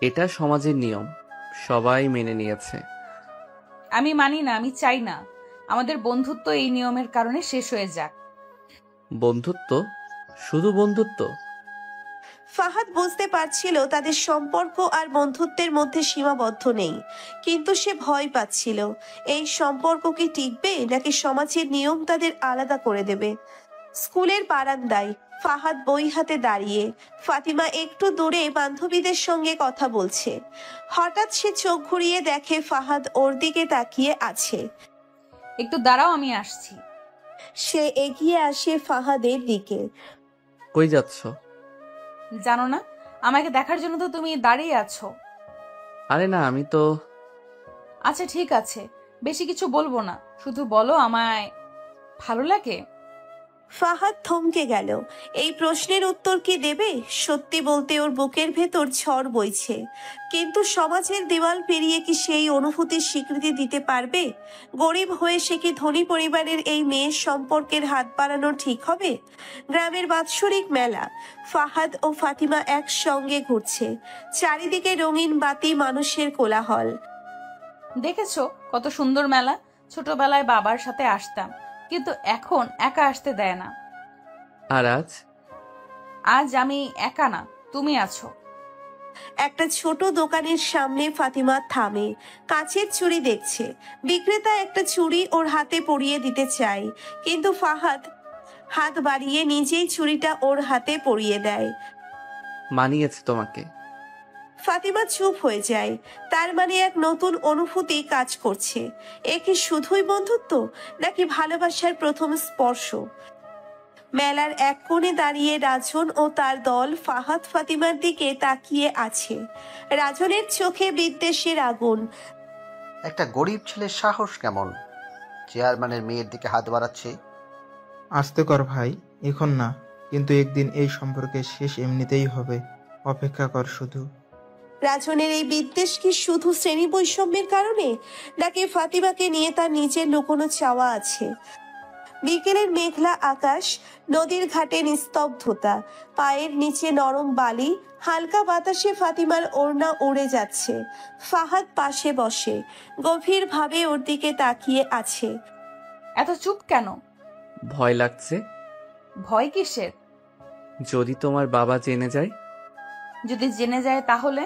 এটা সমাজের নিয়ম, সবাই মেনে নিয়েছে। আমি মানি না, আমি চাই না আমাদের বন্ধুত্ব এই নিয়মের কারণে শেষ হয়ে যাক। বন্ধুত্ব? শুধু বন্ধুত্ব? ফাহাদ বুঝতে পারছিল তাদের সম্পর্ক আর বন্ধুত্বের মধ্যে সীমাবদ্ধ নেই, কিন্তু সে ভয় পাচ্ছিল এই সম্পর্ক কি টিকবে নাকি সমাজের নিয়ম তাদের আলাদা করে দেবে। স্কুলের বারান্দায় ফাহাদ বই হাতে দাঁড়িয়ে, ফাতিমা একটু দূরে বান্ধবীদের সঙ্গে কথা বলছে। হঠাৎ সে চোখ ঘুরিয়ে দেখে ফাহাদ ওর দিকে তাকিয়ে আছে। একটু দাঁড়াও, আমি আসছি। সে এগিয়ে আসে ফাহাদের দিকে। কই যাচ্ছ? জানো না, আমাকে দেখার জন্য তো তুমি দাঁড়িয়ে আছো। আরে না, আমি তো। আচ্ছা ঠিক আছে, বেশি কিছু বলবো না, শুধু বলো আমায় ভালো লাগে? ফাহাদ থমকে গেল। এই প্রশ্নের উত্তর কি দেবে? সত্যি বলতে ওর বুকের ভেতর ঝড় বইছে, কিন্তু সমাজের দেওয়াল পেরিয়ে কি সেই অনুভূতির স্বীকৃতি দিতে পারবে? গরিব হয়ে সে কি ধনী পরিবারের এই মেয়ের সম্পর্কের হাত বাড়ানো ঠিক হবে? গ্রামের বাৎসরিক মেলা, ফাহাদ ও ফাতিমা একসঙ্গে ঘুরছে, চারিদিকে রঙিন বাতি, মানুষের কোলাহল। দেখেছো কত সুন্দর মেলা? ছোটবেলায় বাবার সাথে আসতাম, কিন্তু এখন একা আসতে দেয় না। আর আজ? আজ আমি একা না, তুমি আছো। একটা ছোট দোকানের সামনে ফাতিমা থামে, কাঁচের চুড়ি দেখছে। বিক্রেতা একটা চুড়ি ওর হাতে পরিয়ে দিতে চায়, কিন্তু ফাহাদ হাত বাড়িয়ে নিজেই চুড়িটা ওর হাতে পরিয়ে দেয়। মানিয়েছে তোমাকে। ফাতিমা চুপ হয়ে যায়। তার মানে এক নতুন অনুভূতি কাজ করছে। এ কি শুধুই বন্ধুত্ব, নাকি ভালোবাসার প্রথম স্পর্শ? মেলার এক কোণে দাঁড়িয়ে রাজন ও তার দল ফাহাদ ফাতিমার দিকে তাকিয়ে আছে। রাজনের চোখে বিদ্বেষের আগুন। একটা গরিব ছেলের সাহস কেমন চেয়ারম্যানের মেয়ের দিকে হাত বাড়াচ্ছে? আস্তে কর ভাই, এখন না, কিন্তু একদিন এই সম্পর্কের শেষ এমনিতেই হবে। অপেক্ষা কর শুধু। রাজনের এই বিদ্বেষ কি শুধু শ্রেণী বৈষম্যের কারণে, নাকি ফাতিমাকে নিয়ে তার নিজের লুকোনো চাওয়া আছে? বিকেলের মেঘলা আকাশ, নদীর ঘাটে নিস্তব্ধতা, পায়ের নিচে নরম বালি, হালকা বাতাসে ফাতিমার ওড়না উড়ে যাচ্ছে। ফাহাদ পাশে বসে গভীরভাবে ওর দিকে তাকিয়ে আছে। এত চুপ কেন? ভয় লাগছে। ভয় কিসের? যদি তোমার বাবা জেনে যায়? যদি জেনে যায় তাহলে?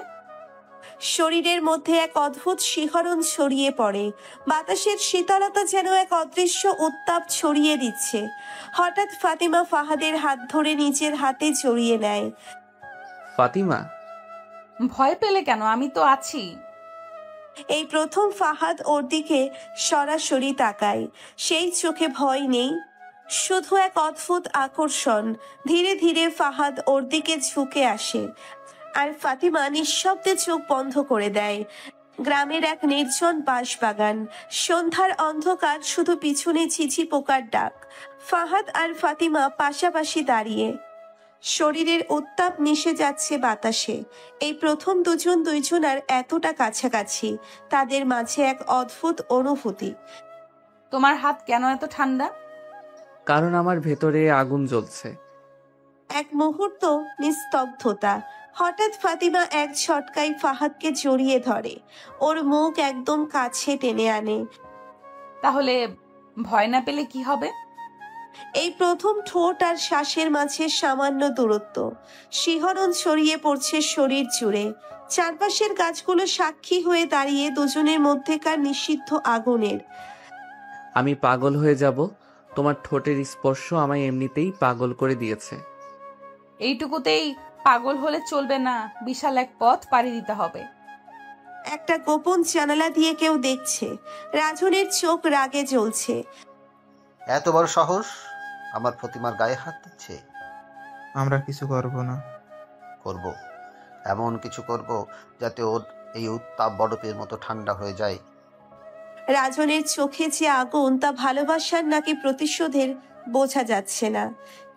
শরীরের মধ্যে এক অদ্ভুত শিহরণ ছড়িয়ে পড়ে। বাতাসের শীতলতা যেন এক অদৃশ্য উত্তাপ ছড়িয়ে দিচ্ছে। হঠাৎ ফাতিমা ফাহাদের হাত ধরে নিজের হাতে জড়িয়ে নেয়। ফাতিমা। ভয় পেলে কেন? আমি তো আছি। এই প্রথম ফাহাদ ওর দিকে সরাসরি তাকায়। সেই চোখে ভয় নেই, শুধু এক অদ্ভুত আকর্ষণ। ধীরে ধীরে ফাহাদ ওর দিকে ঝুঁকে আসে, আর ফাতিমা নিঃশব্দে চোখ বন্ধ করে দেয়। গ্রামের এক নির্জন বাঁশবাগান, সন্ধ্যার অন্ধকার, শুধু পিছনে ঝিঝি পোকার ডাক। ফাহাদ আর ফাতিমা পাশাপাশি দাঁড়িয়ে, শরীরের উত্তাপ মিশে যাচ্ছে বাতাসে। এই প্রথম দুজন দুইজনার এতটা কাছাকাছি, তাদের মাঝে এক অদ্ভুত অনুভূতি। তোমার হাত কেন এত ঠান্ডা? কারণ আমার ভেতরে আগুন জ্বলছে। এক মুহূর্ত নিস্তব্ধতা। হঠাৎ ফাতিমা এক ঝটকায় ফাহাদকে জড়িয়ে ধরে, ওর মুখ একদম কাছে টেনে আনে। তাহলে ভয় না পেলে কি হবে? এই প্রথম ঠোঁট আর শ্বাসের মাঝে সামান্য দূরত্ব, শিহরণ ছড়িয়ে পড়ছে শরীর জুড়ে। চারপাশের গাছগুলো সাক্ষী হয়ে দাঁড়িয়ে দুজনের মধ্যেকার নিষিদ্ধ আগুনের। আমি পাগল হয়ে যাব। তোমার ঠোঁটের স্পর্শ আমায় এমনিতেই পাগল করে দিয়েছে। এইটুকুতেই পাগল হলে চলবে না, বিশাল এক পথ পাড়ি দিতে হবে। একটা গোপন জানালা দিয়ে কেউ দেখছে। রাজনের চোখ রাগে জ্বলছে। এত বড় সাহস আমার প্রতিমার গায়ে হাত দিচ্ছে? আমরা কিছু করব না। করব, এমন কিছু করব যাতে ওর এই উত্তাপ বরফের মতো ঠান্ডা হয়ে যায়। রাজনের চোখে যে আগুন, তা ভালোবাসার নাকি প্রতিশোধের বোঝা যাচ্ছে না,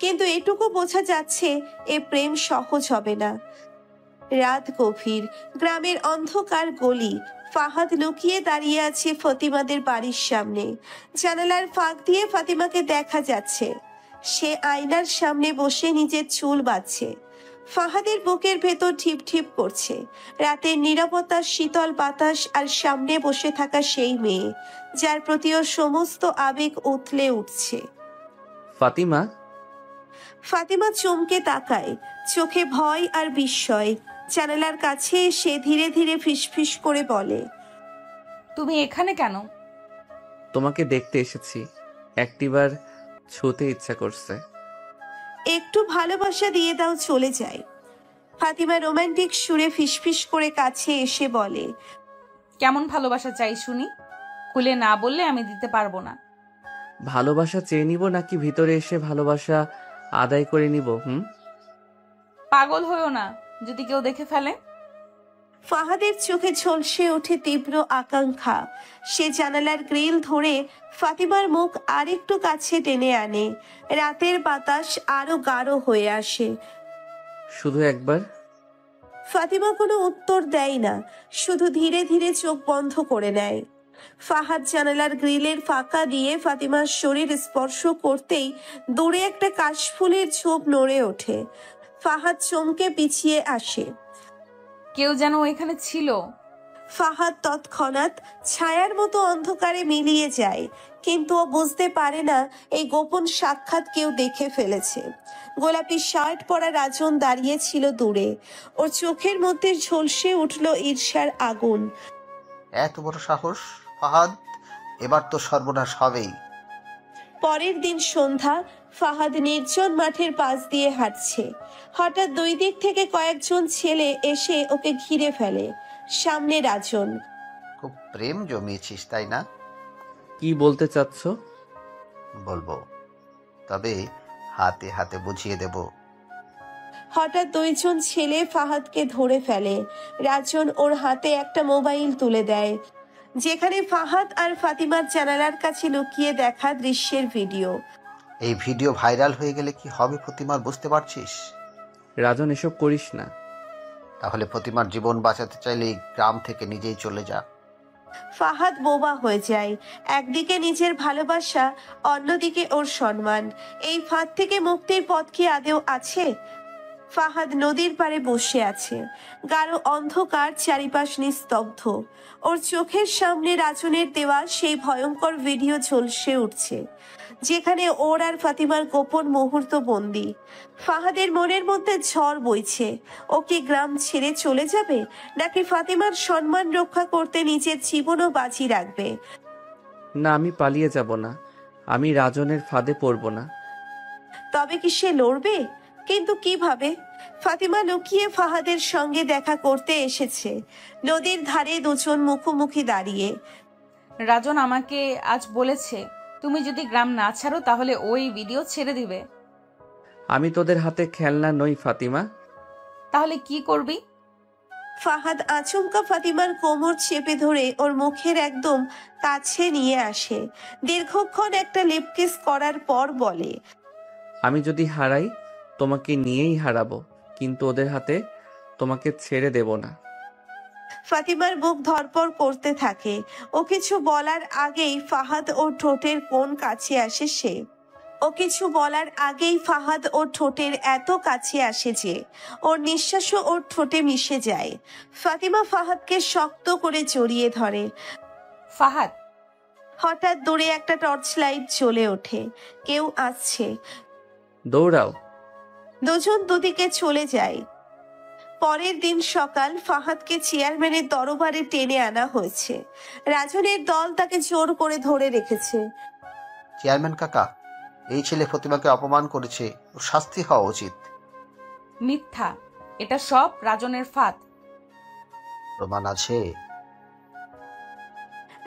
কিন্তু এটুকু বোঝা যাচ্ছে এ প্রেম সহজ হবে না। রাত গভীর, গ্রামের অন্ধকার গলি। ফাহাদ লুকিয়ে দাঁড়িয়ে আছে ফতিমাদের বাড়ির সামনে। জানালার ফাঁক দিয়ে ফাতিমাকে দেখা যাচ্ছে। সে আয়নার সামনে বসে নিজের চুল বাঁধছে। ফাহাদের বুকের ভেতর ঠিপ ঠিপ করছে। রাতের নীরবতা, শীতল বাতাস আর সামনে বসে থাকা সেই মেয়ে যার প্রতি ওর সমস্ত আবেগ উথলে উঠছে। ফাতিমা, ফাতিমা চমকে তাকায়, চোখে ভয় আর বিস্ময়। জানালার কাছে এসে ধীরে ধীরে ফিসফিস করে বলে, তুমি এখানে কেন? তোমাকে দেখতে এসেছি। একটিবার ছুতে ইচ্ছা করছে। একটু ভালোবাসা দিয়ে দাও, চলে যায়। ফাতিমা রোমান্টিক সুরে ফিসফিস করে কাছে এসে বলে, কেমন ভালোবাসা চাই শুনি? খুলে না বললে আমি দিতে পারবো না। ভালোবাসা চেয়ে নিব নাকি ভিতরে এসে ভালোবাসা আদায় করে নিব? পাগল হয়েও না, যদি কেউ দেখে ফেলে। ফাহাদের চোখে ঝলসে ওঠে তীব্র আকাঙ্ক্ষা। সে জানালার গ্রিল ধরে ফাতিমার মুখ আরেকটু কাছে টেনে আনে। রাতের বাতাস আরো গাঢ় হয়ে আসে। শুধু একবার। ফাতিমা কোনো উত্তর দেয় না, শুধু ধীরে ধীরে চোখ বন্ধ করে নেয়। ফাহাদ জানালার গ্রিলের ফাঁকা দিয়ে ফাতিমার শরীর স্পর্শ করতেই দূরে একটা কাশফুলের ঝোপ নড়ে ওঠে। ফাহাদ চমকে পিছিয়ে আসে। কেউ যেন এখানে ছিল। ফাহাদ তৎক্ষণাৎ ছায়ার মতো অন্ধকারে মিলিয়ে যায়, কিন্তু ও বুঝতে পারে না এই গোপন সাক্ষাৎ কেউ দেখে ফেলেছে। গোলাপি শার্ট পরা রাজন দাঁড়িয়ে ছিল দূরে। ওর চোখের মধ্যে ঝলসে উঠল ঈর্ষার আগুন। এত বড় সাহস ফাহাদ, এবার তো সর্বনাশ হবেই। পরের দিন সন্ধ্যা, ফাহাদ নির্জন মাঠের পাশ দিয়ে হাঁটছে। হঠাৎ দুই দিক থেকে কয়েকজন ছেলে এসে ওকে ঘিরে ফেলে। সামনে রাজন। খুব প্রেম জমিয়েছিস তাই না? কি বলতে চাচ্ছ? বলবো, তবে হাতে হাতে বুঝিয়ে দেব। হঠাৎ দুইজন ছেলে ফাহাদকে ধরে ফেলে। রাজন ওর হাতে একটা মোবাইল তুলে দেয়, যেখানে ফাহাদ আর ফাতিমার জানালার কাছে লুকিয়ে দেখা দৃশ্যের ভিডিও। এই ভিডিও ভাইরাল হয়ে গেলে কি হবে প্রতিমার, বুঝতে পারছিস? রাজন, এসব করিস না। তাহলে প্রতিমার জীবন বাঁচাতে চাইলে এই গ্রাম থেকে নিজেই চলে যা। ফাহাদ বোবা হয়ে যায়। একদিকে নিজের ভালোবাসা, অন্যদিকে ওর সম্মান। এই ফাঁদ থেকে মুক্তির পথ কি আদেও আছে? ফাহাদ নদীর পাড়ে বসে আছে। গাঢ় অন্ধকার, চারিপাশ নিস্তব্ধ। ওর চোখের সামনে রাজনের দেওয়া সেই ভয়ঙ্কর ভিডিও ঝলসে উঠছে, যেখানে ওর আর ফাতিমার গোপন মুহূর্ত বন্দি। ফাহাদের মনের মধ্যে ঝড় বইছে। ও কি গ্রাম ছেড়ে চলে যাবে, নাকি ফাতিমার সম্মান রক্ষা করতে নিজের জীবনও বাজি রাখবে? না, আমি পালিয়ে যাব না। আমি রাজনের ফাঁদে পড়ব না। তবে কি সে লড়বে? কিন্তু কিভাবে? ফাতিমা লুকিয়ে ফাহাদের সঙ্গে দেখা করতে এসেছে। নদীর ধারে দুজন মুখোমুখি দাঁড়িয়ে। রাজন আমাকে আজ বলেছে তুমি যদি গ্রাম না ছাড়ো তাহলে ওই ভিডিও ছেড়ে দিবে। আমি তোদের হাতে খেলনা নই ফাতিমা। তাহলে কি করবি? ফাহাদ আচমকা ফাতিমার কোমর চেপে ধরে ওর মুখের একদম কাছে নিয়ে আসে। দীর্ঘক্ষণ একটা লিপ কিস করার পর বলে, আমি যদি হারাই তোমাকে নিয়েই হারাবো, কিন্তু ওদের হাতে তোমাকে ছেড়ে দেব না। ফাতিমার বুক ধড়পড় করতে থাকে। ও কিছু বলার আগেই ফাহাদ ওর ঠোঁটের কোণ কাছে আসে সে। ও কিছু বলার আগেই ফাহাদ ওর ঠোঁটের এত কাছে আসে যে ওর নিঃশ্বাসও ওর ঠোঁটে মিশে যায়। ফাতিমা ফাহাদকে শক্ত করে জড়িয়ে ধরে। ফাহাদ, হঠাৎ দূরে একটা টর্চ লাইট জ্বলে ওঠে। কেউ আসছে। দৌড়াও। দুজন দুদিকে চলে যায়। পরের দিন সকাল, ফাহাদকে চেয়ারম্যানের দরবারে টেনে আনা হয়েছে। রাজনের দল তাকে জোর করে ধরে রেখেছে। চেয়ারম্যান কাকা, এই ছেলে প্রতিমাকে অপমান করেছে, ওর শাস্তি হওয়া উচিত। মিথ্যা, এটা সব রাজনের ফাঁদ। প্রমাণ আছে?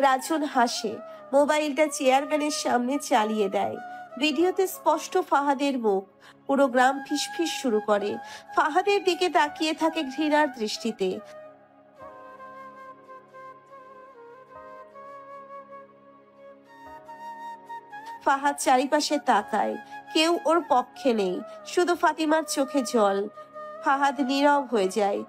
রাজন হাসে, মোবাইলটা চেয়ারম্যানের সামনে চালিয়ে দেয়। ভিডিওতে স্পষ্ট ফাহাদের মুখ। পুরো গ্রাম ফিসফিস শুরু করে। ফাহাদের দিকে তাকিয়ে থাকে ঘৃণার দৃষ্টিতে। ফাহাদ চারিপাশে তাকায়, কেউ ওর পক্ষে নেই, শুধু ফাতিমার চোখে জল। ফাহাদ নীরব হয়ে যায়।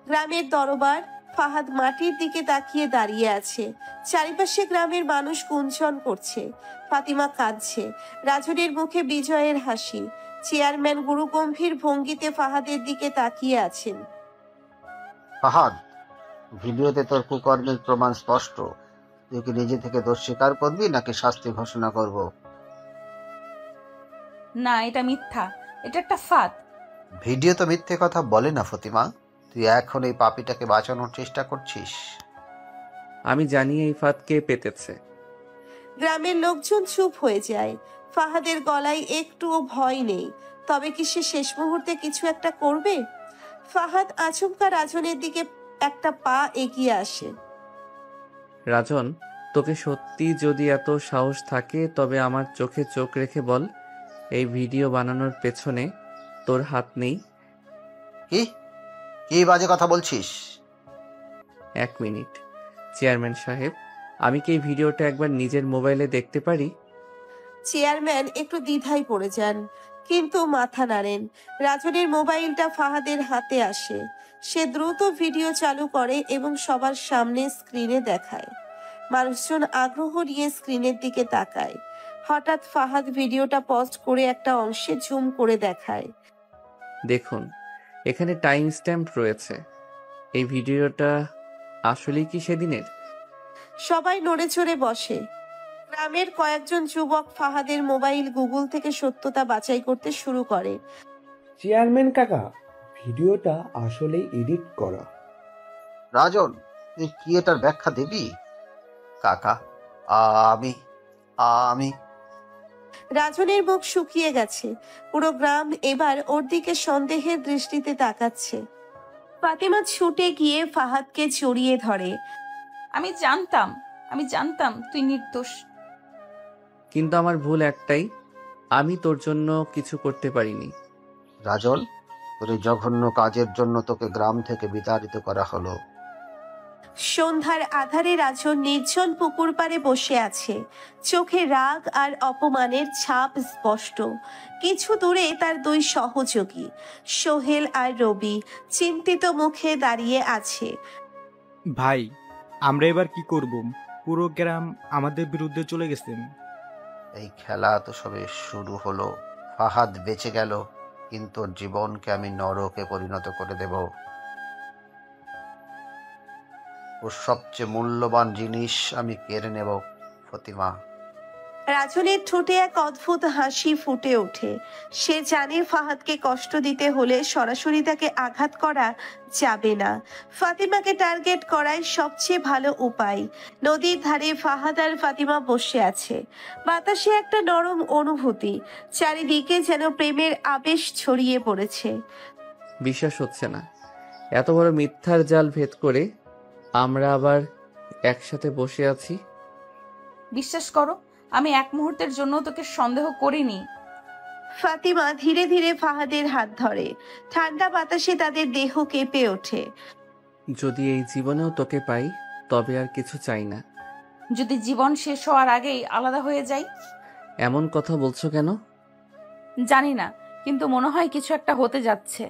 গ্রামের দরবার। ফাহাদ মাটির দিকে তাকিয়ে দাঁড়িয়ে আছে। চারিপাশে গ্রামের মানুষ গুঞ্জন করছে। ফাতিমা কাঁদছে। রাজনের মুখে বিজয়ের হাসি। চেয়ারম্যান গুরুগম্ভীর ভঙ্গিতে ফাহাদের দিকে তাকিয়ে আছেন। ফাহাদ, ভিডিওতে তোর কুকর্মের প্রমাণ স্পষ্ট। তুই কি নিজে থেকে দোষ স্বীকার করবি নাকি শাস্তি ঘোষণা করব? না, এটা মিথ্যা, এটা একটা ফাঁদ। ভিডিও তো মিথ্যে কথা বলে না ফতিমা। তুই এখন এই পাপীটাকে বাঁচানোর চেষ্টা করছিস। আমি জানি এই ফাঁদ কে পেতেছে। গ্রামের লোকজন চুপ হয়ে যায়। ফাহাদের গলায় একটুও ভয় নেই। তবে কি সে শেষ মুহূর্তে কিছু একটা করবে? ফাহাদ আচমকা রাজনের দিকে একটা পা এগিয়ে আসে। রাজন, তোকে সত্যি যদি এত সাহস থাকে তবে আমার চোখে চোখ রেখে বল, এই ভিডিও বানানোর পেছনে তোর হাত নেই? কি কি বাজে কথা বলছিস? 1 মিনিট চেয়ারম্যান সাহেব, আমি কি এই ভিডিওটা একবার নিজের মোবাইলে দেখতে পারি? চেয়ারম্যান একটু দ্বিধায় পড়ে যান, কিন্তু মাথা নাড়েন। রাজনের মোবাইলটা ফাহাদের হাতে আসে। সে দ্রুত ভিডিও চালু করে এবং সবার সামনে স্ক্রিনে দেখায়। মানুষজন আগ্রহ নিয়ে স্ক্রিনের দিকে তাকায়। হঠাৎ ফাহাদ ভিডিওটা পজ করে একটা অংশে জুম করে দেখায়। দেখুন, এখানে টাইম স্ট্যাম্প রয়েছে। এই ভিডিওটা আসলেই কি সেদিনের? সবাই নড়ে চড়ে বসে। গ্রামের কয়েকজন যুবক ফাহাদের মোবাইল গুগল থেকে সত্যতা বাছাই করতে শুরু করে। চেয়ারম্যান কাকা, ভিডিওটা আসলেই এডিট করা। রাজন, তুই কি এটার ব্যাখ্যা দিবি? কাকা, আমি আমি রাজনের মুখ শুকিয়ে গেছে। পুরো গ্রাম এবার ওর দিকে সন্দেহের দৃষ্টিতে তাকাচ্ছে। ফাতিমা ছুটে গিয়ে ফাহাদকে জড়িয়ে ধরে। আমি জানতাম তুই নির্দোষ। কিন্তু আমার ভুল একটাই, আমি তোর জন্য কিছু করতে পারিনি। রাজন, তোর এই জঘন্য কাজের জন্য তোকে গ্রাম থেকে বিতাড়িত করা হলো। সন্ধ্যার আধারে রাজন নির্জন পুকুর পাড়ে বসে আছে। চোখে রাগ আর অপমানের ছাপ স্পষ্ট। কিছু দূরে তার 2 সহযোগী সোহেল আর রবি চিন্তিত মুখে দাঁড়িয়ে আছে। ভাই, আমরা এবার কি করব? পুরো গ্রাম আমাদের বিরুদ্ধে চলে গেছেন। এই খেলা তো সবে শুরু হলো। ফাহাদ বেঁচে গেল, কিন্তু ওর জীবনকে আমি নরকে পরিণত করে দেব। ওর সবচেয়ে মূল্যবান জিনিস আমি কেড়ে নেব ফতিমা। রাজনের ঠোঁটে এক অদ্ভুত হাসি ফুটে ওঠে। সে জানে ফাহাদকে কষ্ট দিতে হলে সরাসরি তাকে আঘাত করা যাবে না। ফাতিমাকে টার্গেট করাই সবচেয়ে ভালো উপায়। নদীর ধারে ফাহাদ আর ফাতিমা বসে আছে। বাতাসে একটা নরম অনুভূতি। চারিদিকে যেন প্রেমের আবেশ ছড়িয়ে পড়েছে। বিশ্বাস হচ্ছে না, এত বড় মিথ্যার জাল ভেদ করে আমরা আবার একসাথে বসে আছি। বিশ্বাস করো, আমি এক মুহূর্তের জন্য তোকে সন্দেহ করিনি। ফাতিমা ধীরে ধীরে ফাহাদের হাত ধরে। ঠান্ডা বাতাসে তাদের দেহ কেঁপে ওঠে। যদি এই জীবনেও তোকে পাই তবে আর কিছু চাই না। যদি জীবন শেষ হওয়ার আগেই আলাদা হয়ে যাই? এমন কথা বলছো কেন? জানি না, কিন্তু মনে হয় কিছু একটা হতে যাচ্ছে।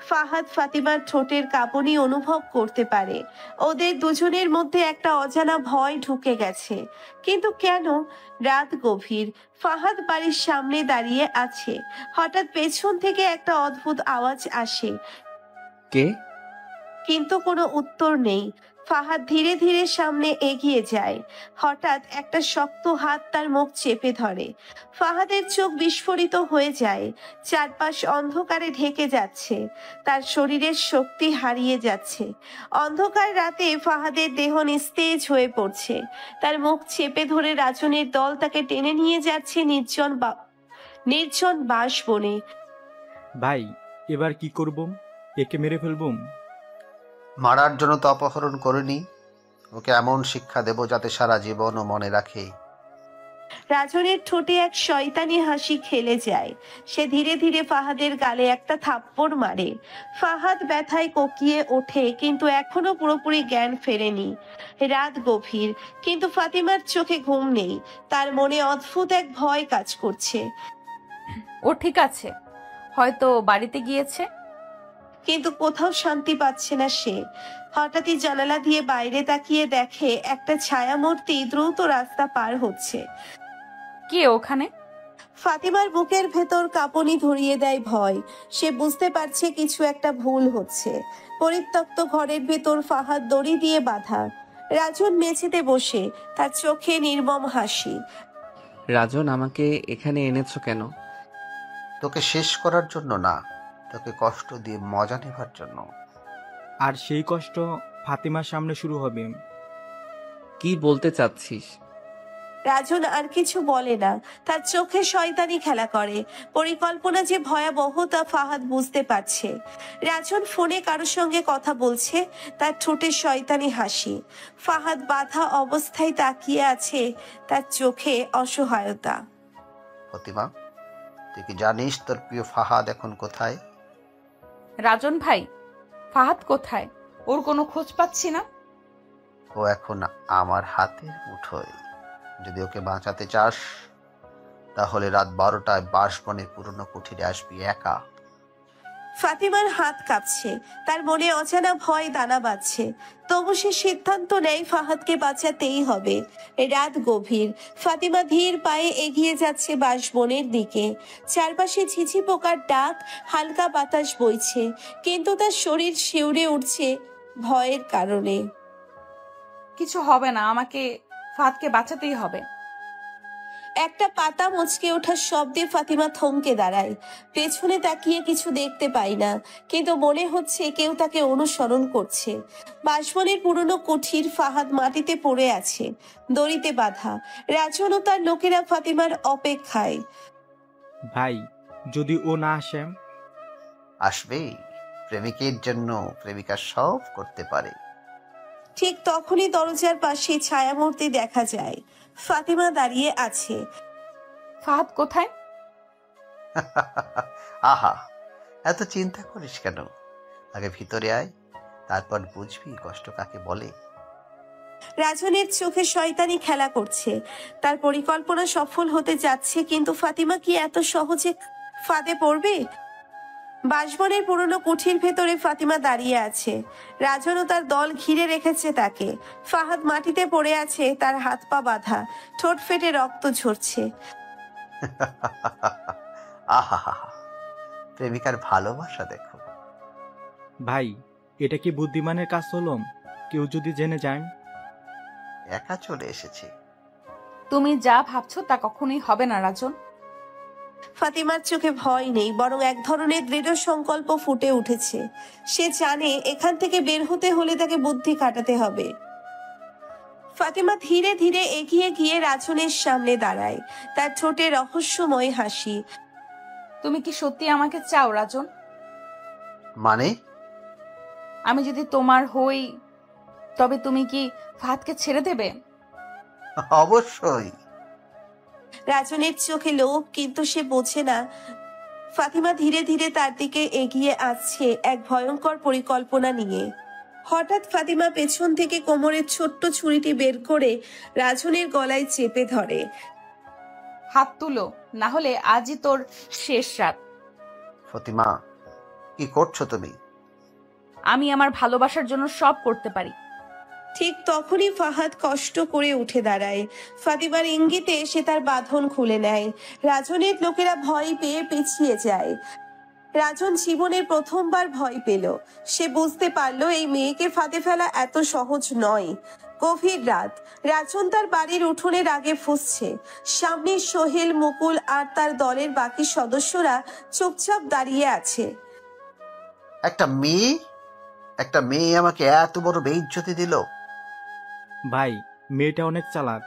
ফাহাদ ফাতিমার ঠোঁটের কাঁপুনি অনুভব করতে পারে। ওদের দুজনের মধ্যে একটা অজানা ভয় ঢুকে গেছে। কিন্তু কেন? রাত গভীর। ফাহাদ বাড়ির সামনে দাঁড়িয়ে আছে। হঠাৎ পেছন থেকে একটা অদ্ভুত আওয়াজ আসে, কে? কিন্তু কোনো উত্তর নেই। ফাহাদ ধীরে ধীরে সামনে এগিয়ে যায়। হঠাৎ একটা শক্ত হাত তার মুখ চেপে ধরে। ফাহাদের চোখ বিস্ফোরিত হয়ে যায়। চারপাশ অন্ধকারে ঢেকে যাচ্ছে। তার শরীরের শক্তি হারিয়ে যাচ্ছে। অন্ধকার রাতে ফাহাদের দেহ নিস্তেজ হয়ে পড়ছে। তার মুখ চেপে ধরে রাজনের দল তাকে টেনে নিয়ে যাচ্ছে নির্জন বাসবনে। ভাই, এবার কি করব? একে মেরে ফেলবো? মারার জন্য তো অপহরণ করিনি। ওকে এমন শিক্ষা দেব যাতে সারা জীবন ও মনে রাখে। রাজনের ঠোঁটে এক শয়তানি হাসি খেলে যায়। সে ধীরে ধীরে ফাহাদের গালে একটা থাপ্পড় মারে। ফাহাদ ব্যথায় কোকিয়ে ওঠে, কিন্তু এখনো পুরোপুরি জ্ঞান ফেরেনি। রাত গভীর, কিন্তু ফাতিমার চোখে ঘুম নেই। তার মনে অদ্ভুত এক ভয় কাজ করছে। ও ঠিক আছে, হয়তো বাড়িতে গিয়েছে। কিন্তু কোথাও শান্তি পাচ্ছে না সে। হঠাৎই জানালা দিয়ে বাইরে তাকিয়ে দেখে একটা ছায়ামূর্তি দ্রুত রাস্তা পার হচ্ছে। কে ওখানে? ফাতিমার বুকের ভেতর কাঁপুনি ধরিয়ে দেয় ভয়। সে বুঝতে পারছে কিছু একটা ভুল হচ্ছে। পরিত্যক্ত ঘরের ভেতর ফাহাদ দড়ি দিয়ে বাঁধা। রাজন মেঝেতে বসে, তার চোখে নির্মম হাসি। রাজন, আমাকে এখানে এনেছো কেন? তোকে শেষ করার জন্য না, তোকে কষ্ট দিয়ে মজা নেবার জন্য। আর সেই কষ্ট ফাতিমার সামনে শুরু হবে। কি বলতে চাচ্ছিস? রাজন আর কিছু বলে না, তার চোখে শয়তানি খেলা করে। পরিকল্পনা যে ভয়াবহ তা ফাহাদ বুঝতে পারছে। রাজন ফোনে কারোর সঙ্গে কথা বলছে, তার ঠোঁটে শয়তানি হাসি। ফাহাদ বাধা অবস্থায় তাকিয়ে আছে, তার চোখে অসহায়তা। ফতিমা, তুই কি জানিস তোর প্রিয় ফাহাদ এখন কোথায়? রাজন ভাই, ফাহাদ কোথায়? ওর কোনো খোঁজ পাচ্ছি না। ও এখন আমার হাতের মুঠোয়। যদি ওকে বাঁচাতে চাস তাহলে রাত 12টায় বাঁশবনের পুরনো কুঠিরে আসবি একা। ফাতিমার হাত কাঁপছে, তার মনে অজানা ভয় দানা বাঁধছে। তবু সে সিদ্ধান্ত নেয় ফাহাদকে বাঁচাতেই হবে। রাত গভীর, ফাতিমা ধীর পায়ে এগিয়ে যাচ্ছে বাঁশবনের দিকে। চারপাশে ঝিঝি পোকার ডাক, হালকা বাতাস বইছে, কিন্তু তার শরীর শিউরে উঠছে ভয়ের কারণে। কিছু হবে না, আমাকে ফাহাদকে বাঁচাতেই হবে। একটা পাতা মচকে ওঠার শব্দে ফাতিমা থমকে দাঁড়ায়। পেছনে তাকিয়ে কিছু দেখতে পায় না, কিন্তু মনে হচ্ছে কেউ তাকে অনুসরণ করছে। বাঁশবনের পুরনো কুঠির, ফাহাদ মাটিতে পড়ে আছে, দড়িতে বাঁধা। রাজন ও তার লোকেরা ফাতিমার অপেক্ষায়। ভাই, যদি ও না আসে? আসবেই, প্রেমিকের জন্য প্রেমিকা সব করতে পারে। ঠিক তখনই দরজার পাশে ছায়ামূর্তি দেখা যায়। ফাতিমা দাঁড়িয়ে আছে। ফাহাদ কোথায়? আহা, এত চিন্তা করিস কেন? আগে ভিতরে আয়, তারপর বুঝবি কষ্ট কাকে বলে। রাজনের চোখে শয়তানি খেলা করছে। তার পরিকল্পনা সফল হতে যাচ্ছে, কিন্তু ফাতিমা কি এত সহজে ফাঁদে পড়বে? বাঁশবনের পুরনো কুঠির ভেতরে ফাতিমা দাঁড়িয়ে আছে। রাজন ও তার দল ঘিরে রেখেছে তাকে। ফাহাদ মাটিতে পড়ে আছে, তার হাত পা বাঁধা, ঠোঁট ফেটে রক্ত ঝরছে। আহা, প্রেমিকার ভালোবাসা দেখো। ভাই, এটা কি বুদ্ধিমানের কাজ হলো? কেউ যদি জেনে যায়? একা চলে এসেছি। তুমি যা ভাবছো তা কখনোই হবে না রাজন। ফাতিমার চোখে ভয় নেই, বরং এক ধরনের দৃঢ় সংকল্প ফুটে উঠেছে। সে জানে এখান থেকে বের হতে হলে তাকে বুদ্ধি খাটাতে হবে। ফাতিমা ধীরে ধীরে এগিয়ে গিয়ে রাজনের সামনে দাঁড়ায়, তার ঠোঁটে রহস্যময় হাসি। তুমি কি সত্যি আমাকে চাও রাজন? মানে? আমি যদি তোমার হই, তবে তুমি কি ফাহাদকে ছেড়ে দেবে? অবশ্যই। রাজনের চোখে লোভ, কিন্তু সে বোঝে না। ফাতিমা ধীরে ধীরে তার দিকে এগিয়ে আসছে এক ভয়ঙ্কর পরিকল্পনা নিয়ে। হঠাৎ ফাতিমা পেছন থেকে কোমরের ছোট্ট ছুরিটি বের করে রাজনের গলায় চেপে ধরে। হাত তুলো, না হলে আজই তোর শেষ রাত। ফতিমা, কি করছো তুমি? আমি আমার ভালোবাসার জন্য সব করতে পারি। ঠিক তখনই ফাহাদ কষ্ট করে উঠে দাঁড়ায়। ফাতিমার ইঙ্গিতে সে তার বাঁধন খুলে নেয়। রাজনের লোকেরা ভয় পেয়ে পিছিয়ে যায়। রাজন জীবনের প্রথমবার ভয় পেল। সে বুঝতে পারল এই মেয়েকে ফাঁদে ফেলা এত সহজ নয়। গভীর রাত, রাজন তার বাড়ির উঠোনের আগে ফুঁসছে। সামনে সোহেল, মুকুল আর তার দলের বাকি সদস্যরা চুপচাপ দাঁড়িয়ে আছে। একটা মেয়ে আমাকে এত বড় বেইজ্জতি দিল। ভাই, মেয়েটা অনেক চালাক,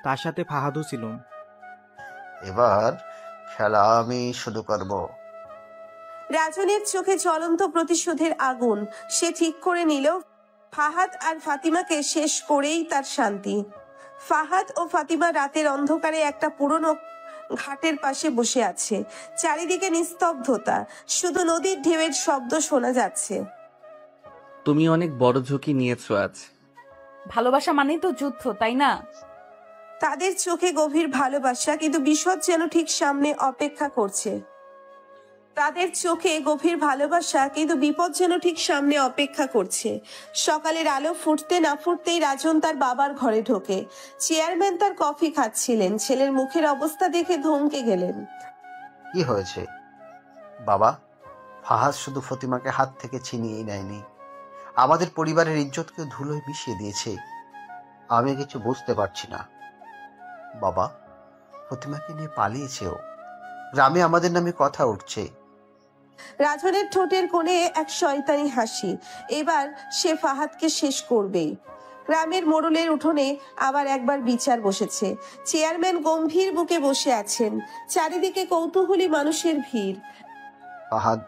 তার সাথে ফাহাদও ছিল। এবার খেলা আমি শুরু করব। রাজনের চোখে জ্বলন্ত প্রতিশোধের আগুন। সে ঠিক করে নিল ফাহাদ আর ফাতিমাকে শেষ করেই তার শান্তি। ফাহাদ ও ফাতিমা রাতের অন্ধকারে একটা পুরনো ঘাটের পাশে বসে আছে। চারিদিকে নিস্তব্ধতা, শুধু নদীর ঢেউয়ের শব্দ শোনা যাচ্ছে। তুমি অনেক বড় ঝুঁকি নিয়েছো আজ। ভালোবাসা মানেই তো যুদ্ধ, তাই না? তাদের চোখে গভীর ভালোবাসা, কিন্তু বিপদ যেন ঠিক সামনে অপেক্ষা করছে। তাদের চোখে গভীর ভালোবাসা, কিন্তু বিপদ যেন ঠিক সামনে অপেক্ষা করছে। সকালের আলো ফুটতে না ফুটতেই রাজন তার বাবার ঘরে ঢোকে। চেয়ারম্যান তার কফি খাচ্ছিলেন। ছেলের মুখের অবস্থা দেখে ধমকে গেলেন। কি হয়েছে বাবা? ফাহাদ শুধু ফতিমাকে হাত থেকে ছিনিয়েই নেয়নি, আমাদের পরিবারের ইজ্জতকে ধুলোয় মিশিয়ে দিয়েছে। আমি কিছু বুঝতে পারছি না বাবা। ফতিমাকে নিয়ে পালিয়েছে ও। গ্রামে আমাদের নামে কথা উঠছে। রাজনের ঠোঁটের কোণে এক শয়তানি হাসি। এবার সে ফাহাদকে শেষ করবেই। গ্রামের মোড়লের উঠোনে আবার একবার বিচার বসেছে। চেয়ারম্যান গম্ভীর বুকে বসে আছেন। চারিদিকে কৌতূহলী মানুষের ভিড়। ফাহাদ,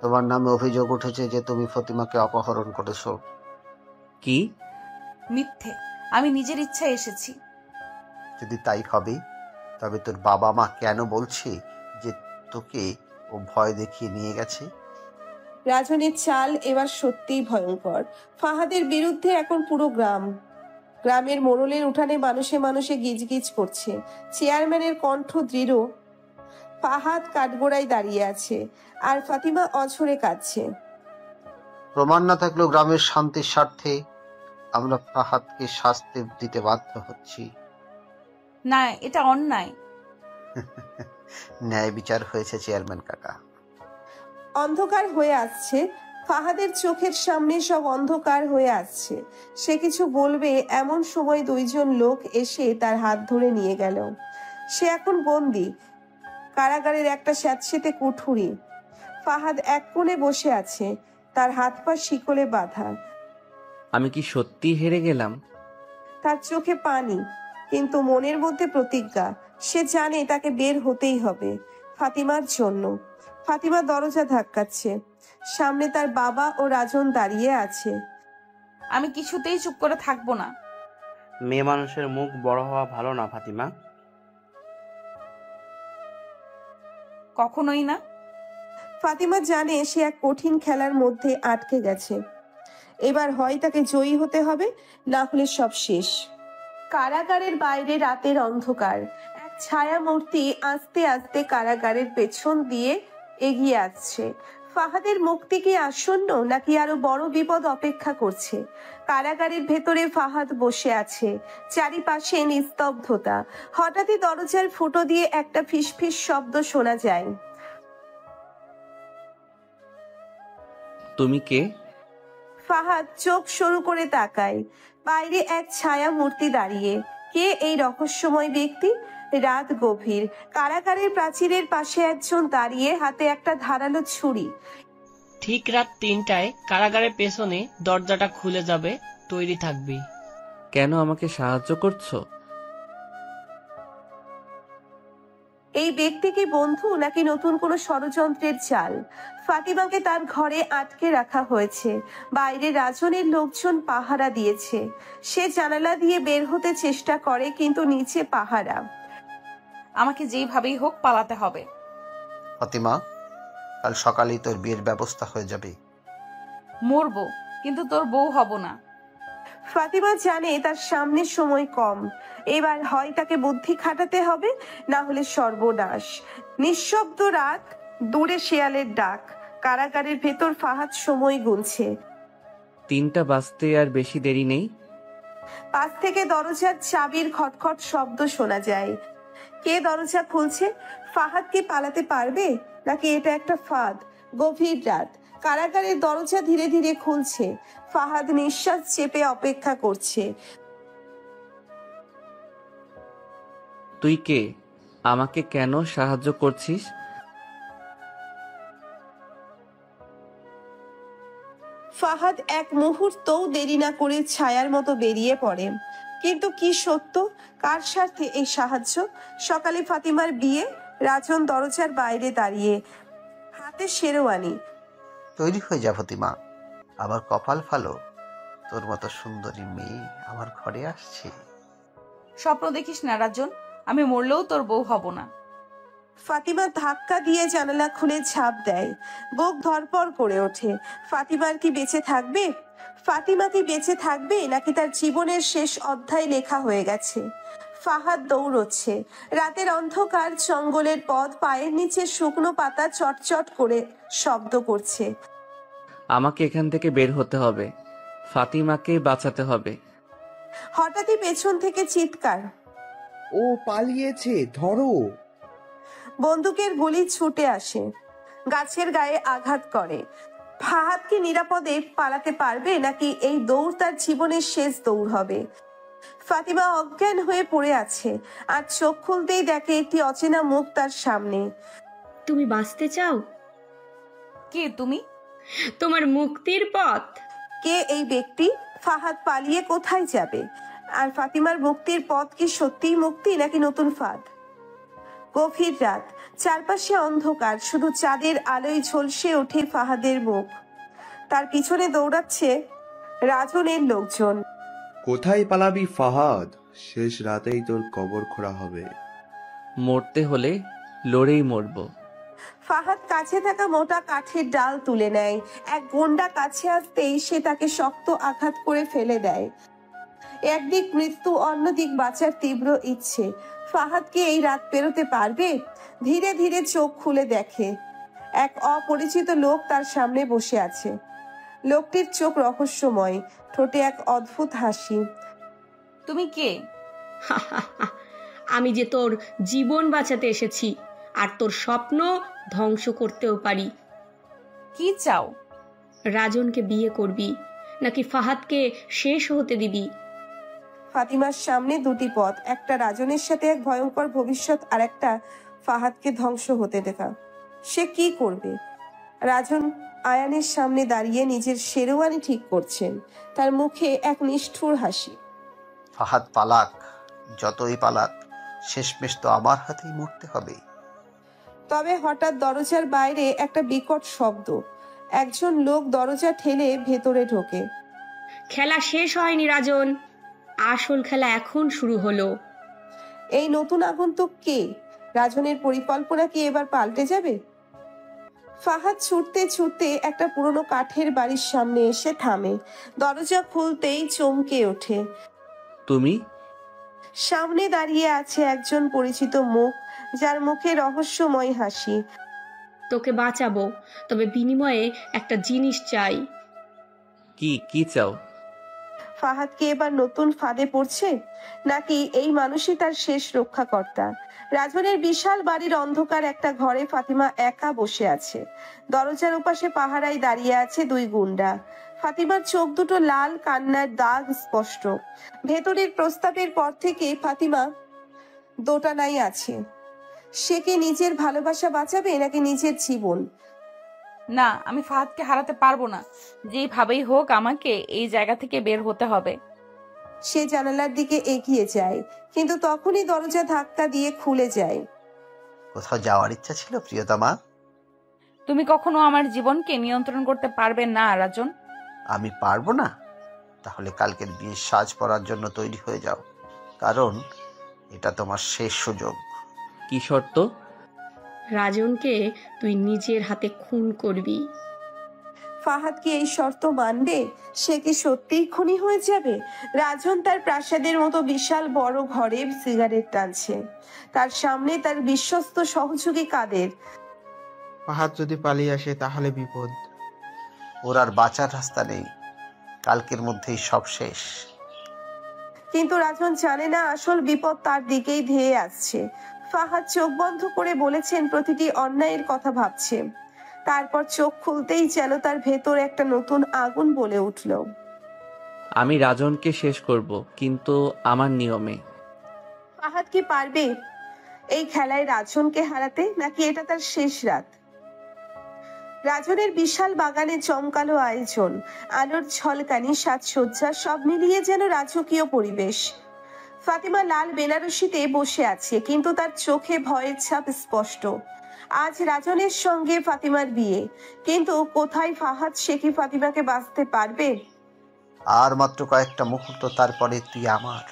তোমার নামে অভিযোগ উঠেছে যে তুমি ফতিমাকে অপহরণ করেছো। কি? মিথ্যে, আমি নিজের ইচ্ছায় এসেছি। যদি তাই হবে, তবে তোর বাবা মা কেন বলছে যে তোকে ও ভয় দেখিয়ে নিয়ে গেছে? রাজনের চাল এবার সত্যিই ভয়ঙ্কর। ফাহাদের বিরুদ্ধে এখন পুরো গ্রাম। গ্রামের মোড়লের উঠানে মানুষে মানুষে গিজগিজ করছে। চেয়ারম্যানের কণ্ঠ দৃঢ়। ফাহাদ কাঠগোড়ায় দাঁড়িয়ে আছে, আর ফাতিমা অঝরে কাঁদছে। প্রমাণ না থাকলেও গ্রামের শান্তির স্বার্থে আমরা ফাহাদকে শাস্তি দিতে বাধ্য হচ্ছি। না, এটা অন্যায়। ন্যায় বিচার হয়েছে চেয়ারম্যান কাকা। অন্ধকার হয়ে আসছে। ফাহাদের চোখের সামনে সব অন্ধকার হয়ে আসছে। সে কিছু বলবে এমন সময় দুইজন লোক এসে তার হাত ধরে নিয়ে গেল। সে এখন বন্দি, কারাগারের একটা স্যাঁতসেঁতে কুঠুরি। ফাহাদ এক কোণে বসে আছে, তার হাত পা শিকলে বাঁধা। আমি কি সত্যি হেরে গেলাম? তার চোখে পানি, কিন্তু মনের মধ্যে প্রতিজ্ঞা। সে জানে তাকে বের হতেই হবে, ফাতিমার জন্য। ফাতিমা দরজা ধাক্কাচ্ছে। সামনে তার বাবা ও রাজন দাঁড়িয়ে আছে। আমি কিছুতেই চুপ করে থাকবো না। মেয়ে মানুষের মুখ বড় হওয়া ভালো না ফাতিমা। কখনোই না। ফাতিমা জানে সে এক কঠিন খেলার মধ্যে আটকে গেছে। এবার হয় তাকে জয়ী হতে হবে, না হলে সব শেষ। কারাগারের বাইরে রাতের অন্ধকার। এক ছায়া মূর্তি আস্তে আস্তে কারাগারের পেছন দিয়ে এগিয়ে আসছে। ফাহাদের মুক্তি কি আসন্ন, নাকি আরো বড় বিপদ অপেক্ষা করছে? কারাগারের ভেতরে ফাহাদ বসে আছে। চারিপাশে নিস্তব্ধতা। হঠাৎই দরজার ফুটো দিয়ে একটা ফিসফিস শব্দ শোনা যায়। তুমি কে? ফাহাদ চোখ সরু করে তাকায়। বাইরে এক ছায়া মূর্তি দাঁড়িয়ে। কে এই রহস্যময় ব্যক্তি? রাত গভীর। কারাগারের প্রাচীরের পাশে একজন দাঁড়িয়ে, হাতে একটা ধারালো ছুরি। ঠিক রাত ৩টায় কারাগারের পেছনে দরজাটা খুলে যাবে, তৈরি থাকবি। কেন আমাকে সাহায্য করছো? এই ব্যক্তি কি বন্ধু, নাকি নতুন কোনো ষড়যন্ত্রের চাল? ফাতিমাকে তার ঘরে আটকে রাখা হয়েছে। বাইরে রাজনের লোকজন পাহারা দিয়েছে। সে জানালা দিয়ে বের হতে চেষ্টা করে, কিন্তু নিচে পাহারা। আমাকে যেইভাবেই হোক পালাতে হবে। ফাতিমা, কাল সকালেই তোর বিয়ের ব্যবস্থা হয়ে যাবে। মরবো, কিন্তু তোর বউ হব না। ফাতিমা জানে তার সামনে সময় কম। এবার হয় তাকে বুদ্ধি খাটাতে হবে, না হলে সর্বনাশ। নিঃশব্দ রাত, দূরে শেয়ালের ডাক। কারাগারের ভেতর ফাহাদ সময় গুনছে। 3টা বাজতে আর বেশি দেরি নেই। পাশ থেকে দরজার চাবির খটখট শব্দ শোনা যায়। কে দরজা খুলছে? ফাহাদ কি পালাতে পারবে, নাকি এটা একটা ফাঁদ? গভীর রাত, কারাগারের দরজা ধীরে ধীরে খুলছে। ফাহাদ নিঃশ্বাস চেপে অপেক্ষা করছে। তুই কে? আমাকে কেন সাহায্য করছিস? ফাহাদ এক মুহূর্তও দেরি না করে ছায়ার মতো বেরিয়ে পড়ে। কিন্তু কি সত্য? কার স্বার্থে এই সাহায্য? সকালে ফাতিমার বিয়ে। রাজন দরজার বাইরে দাঁড়িয়ে, হাতে শেরওয়ানি। তৈরি হয়ে যা ফতিমা, আবার কপাল ফালো, তোর মতো সুন্দরী মেয়ে আমার ঘরে আসছে। স্বপ্ন দেখিস না রাজন, আমি মরলেও তোর বউ হব না। ফাতিমা ধাক্কা দিয়ে জানালা খুলে ঝাঁপ দেয়। বুক ধরপড় করে ওঠে। ফাতিমার কি বেঁচে থাকবে? ফাতিমা কি বেঁচে থাকবে, নাকি তার জীবনের শেষ অধ্যায় লেখা হয়ে গেছে? ফাহাদ দৌড়চ্ছে। রাতের অন্ধকার জঙ্গলের পথ, পায়ের নিচে শুকনো পাতা চটচট করে শব্দ করছে। আমাকে এখান থেকে বের হতে হবে, ফাতিমাকে বাঁচাতে হবে। হঠাৎই পেছন থেকে চিৎকার। ও পালিয়েছে, ধরো। বন্দুকের গুলি ছুটে আসে, গাছের গায়ে আঘাত করে। ফাহাদ কি নিরাপদে পালাতে পারবে, নাকি এই দৌড় তার জীবনের শেষ দৌড় হবে? ফাতিমা অজ্ঞান হয়ে পড়ে আছে, আর চোখ খুলতেই দেখে একটি অচেনা মুখ তার সামনে। তুমি বাঁচতে চাও? কে তুমি? তোমার মুক্তির পথ। কে এই ব্যক্তি? ফাহাদ পালিয়ে কোথায় যাবে? আর ফাতিমার মুক্তির পথ কি সত্যিই মুক্তি, নাকি নতুন ফাঁদ? গভীর রাত, চারপাশে অন্ধকার, শুধু চাঁদের আলোয় ঝলসে ওঠে ফাহাদের মুখ। তার পিছনে দৌড়াচ্ছে রাজনের লোকজন। কোথায় পালাবি ফাহাদ? শেষ রাতেই তোর কবর খোঁড়া হবে। মরতে হলে লড়েই মরবো। ফাহাদ কাছে থাকা মোটা কাঠের ডাল তুলে নেয়। এক গুন্ডা কাছে আসতেই সে তাকে শক্ত আঘাত করে ফেলে দেয়। একদিক মৃত্যু, অন্যদিক বাঁচার তীব্র ইচ্ছে। ফাহাদ কি এই রাত পেরোতে পারবে? ধীরে ধীরে চোখ খুলে দেখে এক অপরিচিত লোক তার সামনে বসে আছে। লোকটির চোখ রহস্যময়, ঠোঁটে এক অদ্ভুত হাসি। তুমি কে? আমি যে তোর জীবন বাঁচাতে এসেছি, আর তোর স্বপ্ন ধ্বংস করতেও পারি। কি চাও? রাজনকে বিয়ে করবি, নাকি ফাহাদকে শেষ হতে দিবি? ফাতিমার সামনে দুটি পথ, একটা রাজনের সাথে এক ভয়ঙ্কর ভবিষ্যৎ, আর একটা ফাহাদকে ধ্বংস হতে দেখা। সে কি করবে? রাজন আয়ানের সামনে দাঁড়িয়ে নিজের শেরওয়ানি ঠিক করছেন, তার মুখে এক নিষ্ঠুর হাসি। ফাহাদ পালাক, যতই পালাক, শেষমেশ তো আমার হাতেই মরতে হবে। তবে হঠাৎ দরজার বাইরে একটা বিকট শব্দ। একজন লোক দরজা ঠেলে ভেতরে ঢোকে। খেলা শেষ হয়নি রাজন, আসল খেলা এখন শুরু হলো। এই নতুন আগন্তুক কে? রাজনের পরিকল্পনা কি এবার পাল্টে যাবে? ফাহাদ ছুটতে ছুটতে একটা পুরনো কাঠের বাড়ির সামনে এসে থামে। দরজা খুলতেই চমকে ওঠে। তুমি? সামনে দাঁড়িয়ে আছে একজন পরিচিত মুখ, যার মুখে রহস্যময় হাসি। তোকে বাঁচাবো, তবে বিনিময়ে একটা জিনিস চাই। কি চাও? ফাহাদ কি এবার নতুন ফাঁদে পড়ছে, নাকি এই মানুষই তার শেষ রক্ষাকর্তা? রাজনের বিশাল বাড়ির অন্ধকার একটা ঘরে ফাতিমা একা বসে আছে। দরজার ওপাশে পাহারায় দাঁড়িয়ে আছে দুই গুন্ডা। ফাতিমার চোখ দুটো লাল, কান্নার দাগ স্পষ্ট। ভেতরের প্রস্তাবের পর থেকে ফাতিমা দোটানাই আছে। সে কি নিজের ভালোবাসা বাঁচাবে, নাকি নিজের জীবন? না, আমি ফাহাদকে হারাতে পারবো না। যেভাবেই হোক আমাকে এই জায়গা থেকে বের হতে হবে। সে জানালার দিকে এগিয়ে যায়, কিন্তু তখনই দরজা ধাক্কা দিয়ে খুলে যায়। কোথাও যাওয়ার ইচ্ছা ছিল প্রিয়তমা? তুমি কখনো আমার জীবনকে নিয়ন্ত্রণ করতে পারবে না রাজন। আমি পারবো না? তাহলে কালকের বিয়ের সাজ পরার জন্য তৈরি হয়ে যাও, কারণ এটা তোমার শেষ সুযোগ। কি শর্ত? রাজনকে তুই নিজের হাতে খুন করবি। ফাহাদ কি এই শর্ত মানবে? সে কি সত্যিই খুনি হয়ে যাবে? রাজন তার প্রাসাদের মতো বিশাল বড় ঘরে সিগারেট টানছে। তার সামনে তার বিশ্বস্ত সহযোগী কাদের। ফাহাদ যদি পালিয়ে আসে তাহলে বিপদ। ওর আর বাঁচার রাস্তা নেই, কালকের মধ্যেই সব শেষ। কিন্তু রাজন জানে না আসল বিপদ তার দিকেই ধেয়ে আসছে। ফাহাদ চোখ বন্ধ করে বলেছেন, প্রতিটি অন্যায়ের কথা ভাবছে। তারপর চোখ খুলতেই যেন তার ভেতর একটা নতুন আগুন বলে উঠল। আমি রাজনকে শেষ করব, কিন্তু আমার নিয়মে। ফাহাদ কি পারবে এই খেলায় রাজনকে হারাতে, নাকি এটা তার শেষ রাত? রাজনের বিশাল বাগানে জমকালো আয়োজন, আলোর ঝলকানি, সাজসজ্জা, সব মিলিয়ে যেন রাজকীয় পরিবেশ। ফাতিমা লাল বেনারসিতে বসে আছে, কিন্তু তার চোখে ভয়ের ছাপ স্পষ্ট। আজ রাজনের সঙ্গে ফাতিমার বিয়ে, কিন্তু কোথায় ফাহাদ? সে কি ফাতিমাকে বাঁচতে পারবে? আর মাত্র কয়েকটা মুহূর্ত, তারপরে তুই আমার।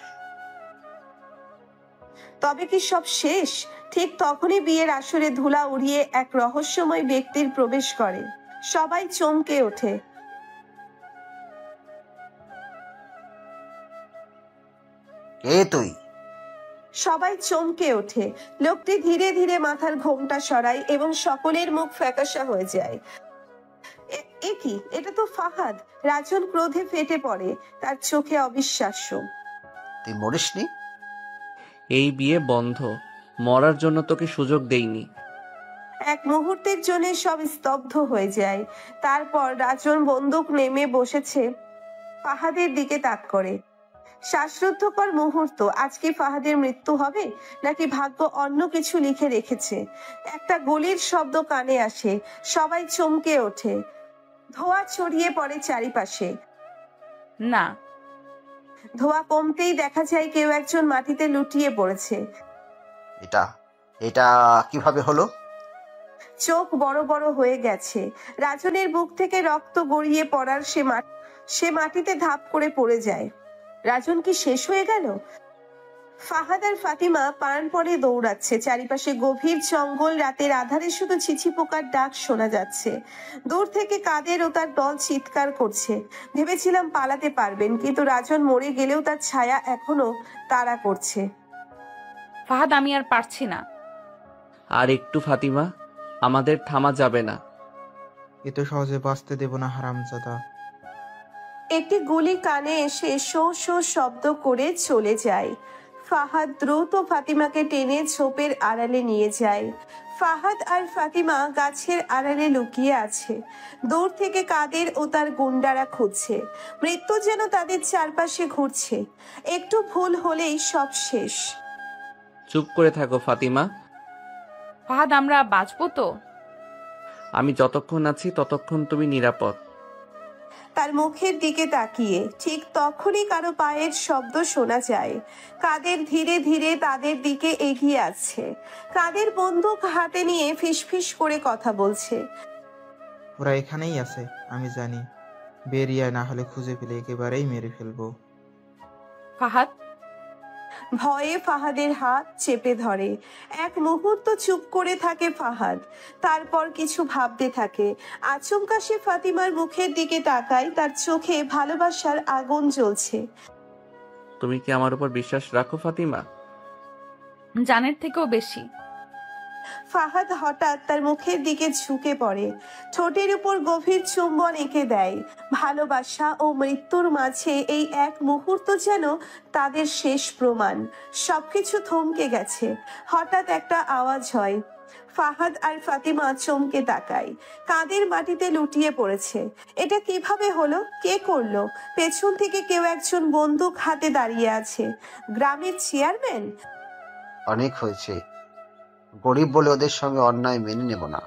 তবে কি সব শেষ? ঠিক তখনই বিয়ের আসরে ধুলা উড়িয়ে এক রহস্যময় ব্যক্তির প্রবেশ করে। সবাই চমকে ওঠে। কে তুই? সবাই চমকে ওঠে। লোকটি ধীরে ধীরে মাথার ঘোমটা সরায় এবং সকলের মুখ ফ্যাকাশা হয়ে যায়। এ কি? এটা তো ফাহাদ। রাজন ক্রোধে ফেটে পড়ে, তার চোখে অবিশ্বাস্য। তুই মরিসনি? এই বিয়ে বন্ধ। মরার জন্য তোকে সুযোগ দেইনি। এক মুহূর্তের জন্য সব স্তব্ধ হয়ে যায়। তারপর রাজন বন্দুক নেমে বসেছে, ফাহাদের দিকে তাক করে। শ্বাসরুদ্ধকর মুহূর্ত। আজকে ফাহাদের মৃত্যু হবে, নাকি ভাগ্য অন্য কিছু লিখে রেখেছে? একটা গুলির শব্দ কানে আসে, সবাই চমকে ওঠে। ধোঁয়া ছড়িয়ে পড়ে চারিপাশে। না। ধোঁয়া কমতেই দেখা যায় কেউ একজন মাটিতে লুটিয়ে পড়েছে। এটা এটা কিভাবে হলো? চোখ বড় বড় হয়ে গেছে। রাজনের বুক থেকে রক্ত গড়িয়ে পড়ার সে মাটিতে ধাপ করে পড়ে যায়। রাজন কি শেষ হয়ে গেল? ফাহাদ আর ফাতিমা প্রাণপণে দৌড়াচ্ছে। চারিপাশে গভীর জঙ্গল, রাতের আধারে শুধু ছিছি পোকার ডাক শোনা যাচ্ছে। দূর থেকে কাদের ও তার দল চিৎকার করছে। ভেবেছিলাম পালাতে পারবেন, কিন্তু রাজন মরে গেলেও তার ছায়া এখনো তাড়া করছে। ফাহাদ, আমি আর পারছি না। আর একটু ফাতিমা, আমাদের থামা যাবে না। এত সহজে বাঁচতে দেব না হারামজাদা। একটি গুলি কানে এসে শো শো শব্দ করে চলে যায়। ফাহাদ দ্রুত ফাতিমাকে টেনে ঝোপের আড়ালে নিয়ে যায়। ফাহাদ আর ফাতিমা গাছের আড়ালে লুকিয়ে আছে। দূর থেকে কাদের ও তার গুন্ডারা খুঁজছে। মৃত্যু যেন তাদের চারপাশে ঘুরছে। একটু ভুল হলেই সব শেষ। চুপ করে থাকো ফাতিমা। ফাহাদ, আমরা বাঁচবো তো? আমি যতক্ষণ আছি ততক্ষণ তুমি নিরাপদ। তার মুখের দিকে তাকিয়ে ঠিক তখনই কারো পায়ের শব্দ শোনা যায়। কাদের ধীরে ধীরে তাদের দিকে এগিয়ে আসছে। কাদের বন্দুক হাতে নিয়ে ফিসফিস করে কথা বলছে। ওরা এখানেই আছে, আমি জানি। বেরিয়ে না হলে খুঁজে পেলে একেবারেই মেরে ফেলবো। ফাহাদ। ভয়ে ফাহাদের হাত চেপে ধরে। এক মুহূর্ত চুপ করে থাকে ফাহাদ, তারপর কিছু ভাবতে থাকে। আচমকা সে ফাতিমার মুখের দিকে তাকায়, তার চোখে ভালোবাসার আগুন জ্বলছে। তুমি কি আমার উপর বিশ্বাস রাখো ফাতিমা? জানের থেকেও বেশি। ফাহাদ হঠাৎ তার মুখের দিকে ঝুঁকে পড়ে, ঠোঁটের উপর গভীর চুম্বন এঁকে দেয়। ভালোবাসা ও মৃত্যুর মাঝে এই এক মুহূর্ত যেন তাদের শেষ প্রমাণ। সবকিছু থমকে গেছে। হঠাৎ একটা আওয়াজ হয়। ফাহাদ আর ফাতিমা চমকে তাকায়। কাদের মাটিতে লুটিয়ে পড়েছে। এটা কিভাবে হলো? কে করলো? পেছন থেকে কেউ একজন বন্দুক হাতে দাঁড়িয়ে আছে। গ্রামের চেয়ারম্যান? অনেক হয়েছে। গরিব বলে ওদের সঙ্গে অন্যায় মেনে নেব না।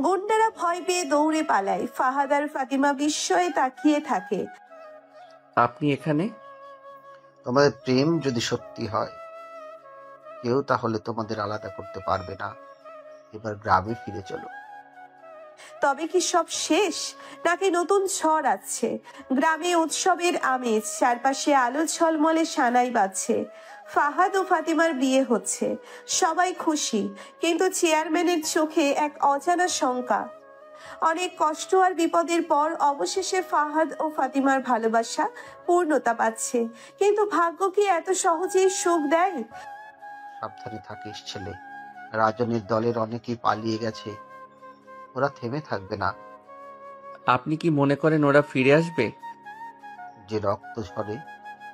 গুন্ডারা ভয় পেয়ে দৌড়ে পালায়। ফাহাদ আর ফাতিমা বিস্ময়ে তাকিয়ে থাকে। আপনি এখানে? তোমাদের প্রেম যদি সত্যি হয়, কেউ তাহলে তোমাদের আলাদা করতে পারবে না। এবার গ্রামে ফিরে চলো। তবে কি সব শেষ, নাকি নতুন ঝড় আসছে? গ্রামে উৎসবের আমেজ, চারপাশে আলো ঝলমলে সানাই বাজছে। ফাহাদ ও ফাতিমার বিয়ে হচ্ছে, সবাই খুশি, কিন্তু চেয়ারম্যানের চোখে এক অজানা শঙ্কা। অনেক কষ্ট আর বিপদের পর অবশেষে ফাহাদ ও ফাতিমার ভালোবাসা পূর্ণতা পাচ্ছে, কিন্তু ভাগ্য কি এত সহজেই সুখ দেয়? সাবধানে থাকিস ছেলে। রাজনের দলের অনেকেই পালিয়ে গেছে, ওরা থেমে থাকবে না। আপনি কি মনে করেন ওরা ফিরে আসবে? যে রক্ত ঝরে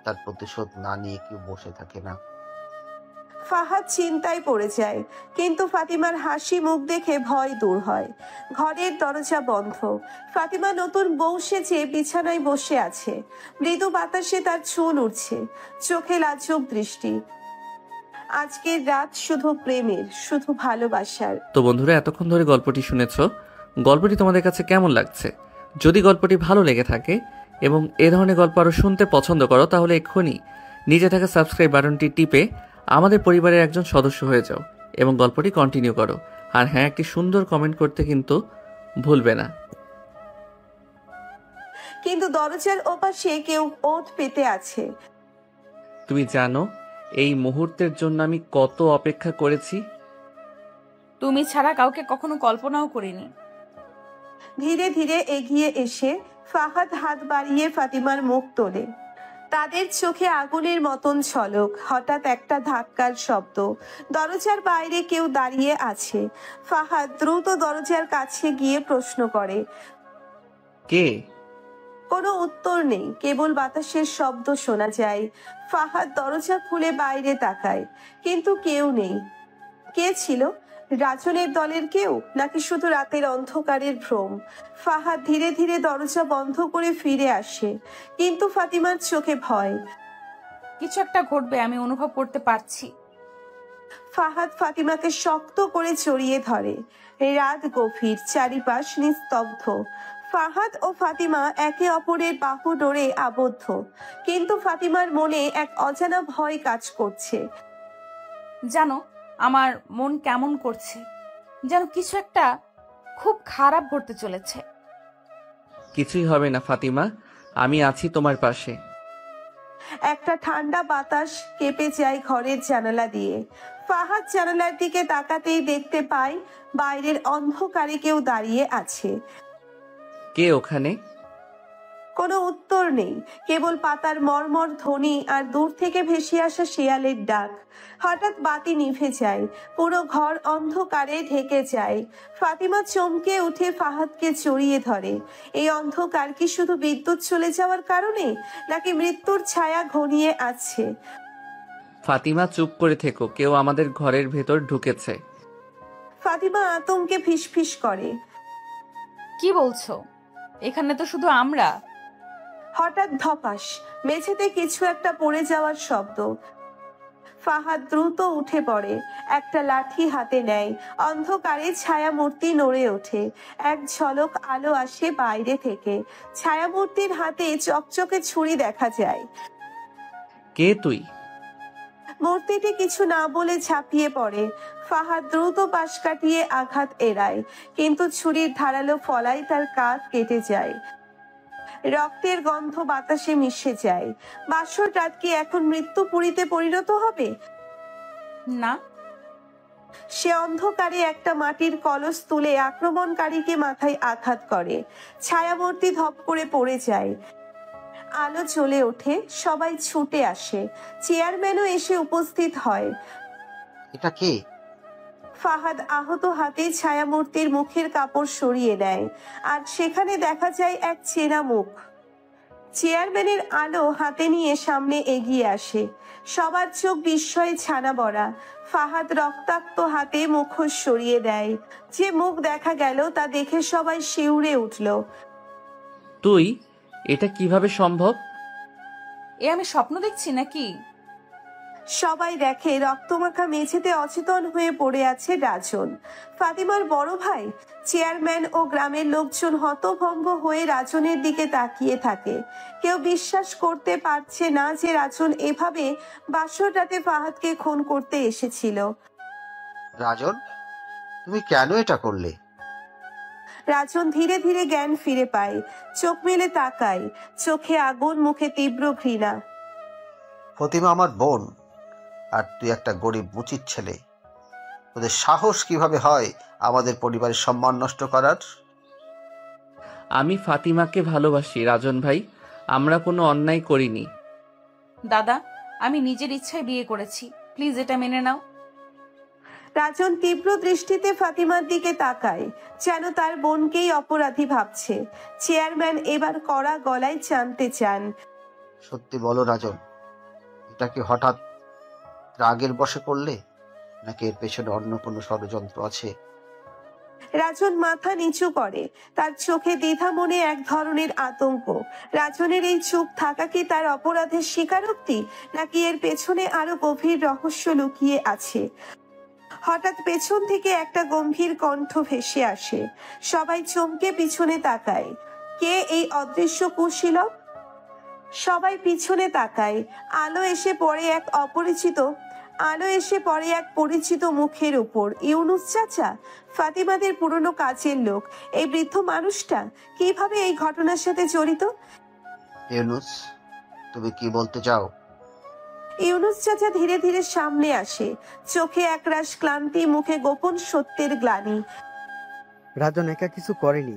তার প্রতিশোধ না নিয়ে কেউ বসে থাকে না। ফাহাদ চিন্তায় পড়ে যায়, কিন্তু ফাতিমার হাসি মুখ দেখে ভয় দূর হয়। ঘরের দরজা বন্ধ। ফাতিমা নতুন বউ সেজে বিছানায় বসে আছে। মৃদু বাতাসে তার চুল উঠছে, চোখে লাজুক দৃষ্টি। আজকের রাত শুধু প্রেমের, শুধু ভালোবাসার। তো বন্ধুরা, এতক্ষণ ধরে গল্পটি শুনেছ। গল্পটি তোমাদের কাছে কেমন লাগছে? যদি গল্পটি ভালো লেগে থাকে এবং এ ধরনের গল্প আরও শুনতে পছন্দ করো, তাহলে এক্ষুনি নিচে থাকা সাবস্ক্রাইব বাটনটি টিপে আমাদের পরিবারের একজন সদস্য হয়ে যাও এবং গল্পটি কন্টিনিউ করো। আর হ্যাঁ, একটি সুন্দর কমেন্ট করতে কিন্তু ভুলবে না। কিন্তু দরজার ওপাশে কেউ ওঠ পেতে আছে। তুমি জানো এই মুহূর্তের জন্য আমি কত অপেক্ষা করেছি? তুমি ছাড়া কাউকে কখনো কল্পনাও করিনি। ধীরে ধীরে এগিয়ে এসে ফাহাদ হাত বাড়িয়ে ফাতিমার মুখ তোলে। তাদের চোখে আগুনের মতন ঝলক। হঠাৎ একটা ধাক্কার শব্দ। দরজার বাইরে কেউ দাঁড়িয়ে আছে। ফাহাদ দ্রুত দরজার কাছে গিয়ে প্রশ্ন করে। কে? কোনো উত্তর নেই, কেবল বাতাসের শব্দ শোনা যায়। ফাহাদ দরজা খুলে বাইরে তাকায়, কিন্তু কেউ নেই। কে ছিল? রাজনের দলের কেউ, নাকি শুধু রাতের অন্ধকারের ভ্রম? ফাহাদ ধীরে ধীরে দরজা বন্ধ করে ফিরে আসে, কিন্তু ফাতিমার চোখে ভয়। কিছু একটা ঘটবে, আমি অনুভব করতে পারছি। ফাহাদ ফাতিমাকে শক্ত করে জড়িয়ে ধরে। রাত গভীর, চারিপাশ নিস্তব্ধ। ফাহাদ ও ফাতিমা একে অপরের বাহু ডোরে আবদ্ধ, কিন্তু ফাতিমার মনে এক অজানা ভয় কাজ করছে। জানো, আমার মন কেমন করছে, যেন কিছু একটা খুব খারাপ ঘটতে চলেছে। কিছুই হবে না ফাতিমা, আমি আছি তোমার পাশে। একটা ঠান্ডা বাতাস কেঁপে যায় ঘরের জানালা দিয়ে। ফাহাদ জানালার দিকে তাকাতেই দেখতে পায় বাইরের অন্ধকারে কেউ দাঁড়িয়ে আছে। কে ওখানে? কোনো উত্তর নেই, কেবল পাতার মর্মর ধ্বনি আর দূর থেকে ভেসে আসা শিয়ালের ডাক। হঠাৎ বাতি নিভে যায়, পুরো ঘর অন্ধকারে ঢেকে যায়। ফাতিমা চমকে উঠে ফাহাদকে জড়িয়ে ধরে। এই অন্ধকার কি শুধু বিদ্যুৎ চলে যাওয়ার কারণে, নাকি মৃত্যুর ছায়া ঘনিয়ে আসছে? ফাতিমা চুপ করে থেকো, কেউ আমাদের ঘরের ভেতর ঢুকেছে। ফাতিমা আতঙ্কে ফিসফিস করে। কি বলছো? এখানে তো শুধু আমরা। হঠাৎ ধপাস, মেঝেতে কিছু একটা পড়ে যাওয়ার শব্দ। ফাহাদ দ্রুত উঠে পড়ে, একটা লাঠি হাতে নেয়। অন্ধকারে ছায়ামূর্তি নড়ে ওঠে। এক ঝলক আলো আসে বাইরে থেকে। ছায়ামূর্তির হাতে চকচকে ছুরি দেখা যায়। কে তুই? মূর্তিটি কিছু না বলে ঝাঁপিয়ে পড়ে। ফাহাদ দ্রুত পাশ কাটিয়ে আঘাত এড়ায়, কিন্তু ছুরির ধারালো ফলাই তার কাঁধ কেটে যায়। রক্তের গন্ধ বাতাসে মিশে যায়। বাসর রাত কি এখন মৃত্যুপুরীতে পরিণত হবে? না। সে অন্ধকারে একটা মাটির কলস তুলে আক্রমণকারীকে মাথায় আঘাত করে। ছায়ামূর্তি ধপ করে পড়ে যায়। আলো জ্বলে ওঠে, সবাই ছুটে আসে। চেয়ারম্যানও এসে উপস্থিত হয়। এটা কে? ফাহাদ আহত হাতে ছায়ামূর্তির মুখের কাপড় সরিয়ে নেয়, আর সেখানে দেখা যায় এক চেনা মুখ। চেয়ারম্যানের আলো হাতে নিয়ে সামনে এগিয়ে আসে। সবার চোখ বিস্ময়ে ছানা বড়া। ফাহাদ রক্তাক্ত হাতে মুখোশ সরিয়ে দেয়। যে মুখ দেখা গেল তা দেখে সবাই শিউরে উঠল। তুই? এটা কিভাবে সম্ভব? এ আমি স্বপ্ন দেখছি নাকি? সবাই দেখে রক্তমাখা মেঝেতে অচেতন হয়ে পড়ে আছে রাজন, ফাতিমার বড় ভাই। চেয়ারম্যান ও গ্রামের লোকজন হতভম্ব হয়ে রাজনের দিকে তাকিয়ে থাকে। কেউ বিশ্বাস করতে পারছে না যে রাজন এভাবে বাসর রাতে ফাহাদকে খুন করতে এসেছিল। রাজন, তুমি কেন এটা করলে? রাজন ধীরে ধীরে জ্ঞান ফিরে পায়, চোখ মেলে তাকায়, চোখে আগুন, মুখে তীব্র ঘৃণা। ফতিমা আমার বোন, আর তুই একটা গরিব মুচির ছেলে। তোদের সাহস কিভাবে হয় আমাদের পরিবারের সম্মান নষ্ট করার? আমি ফাতিমাকে ভালোবাসি রাজন ভাই, আমরা কোনো অন্যায় করিনি। দাদা, আমি নিজের ইচ্ছায় বিয়ে করেছি, প্লিজ এটা মেনে নাও। রাজন তীব্র দৃষ্টিতে ফাতিমার দিকে তাকায়, যেন তার বোনকেই অপরাধী ভাবছে। চেয়ারম্যান এবার কড়া গলায় জানতে চান, সত্যি বলো রাজন, এটা কি হঠাৎ রাগের বশে করলে, নাকি এর পেছনে অন্য কোনো ষড়যন্ত্র আছে? রাজন মাথা নিচু করে, তার চোখে দ্বিধা, মনে এক ধরনের আতঙ্ক। রাজনের এই চুপ থাকা কি তার অপরাধের স্বীকারোক্তি, নাকি এর পেছনে আরো গভীর রহস্য লুকিয়ে আছে? হঠাৎ পেছন থেকে একটা গম্ভীর কণ্ঠ ভেসে আসে। সবাই চমকে পিছনে তাকায়। কে এই অদৃশ্য কুশীলব? সবাই পিছনে তাকায়। আলো এসে পড়ে এক পরিচিত মুখের উপর। ইউনুস চাচা, ফাতিমাদের পুরনো কাজের লোক। এই বৃদ্ধ মানুষটা কিভাবে এই ঘটনার সাথে জড়িত? ইউনুস, তুমি কি বলতে চাও? ইউনুস চাচা ধীরে ধীরে সামনে আসে, চোখে একরাশ ক্লান্তি, মুখে গোপন সত্যের গ্লানি। রাজন একা কিছু করেনি,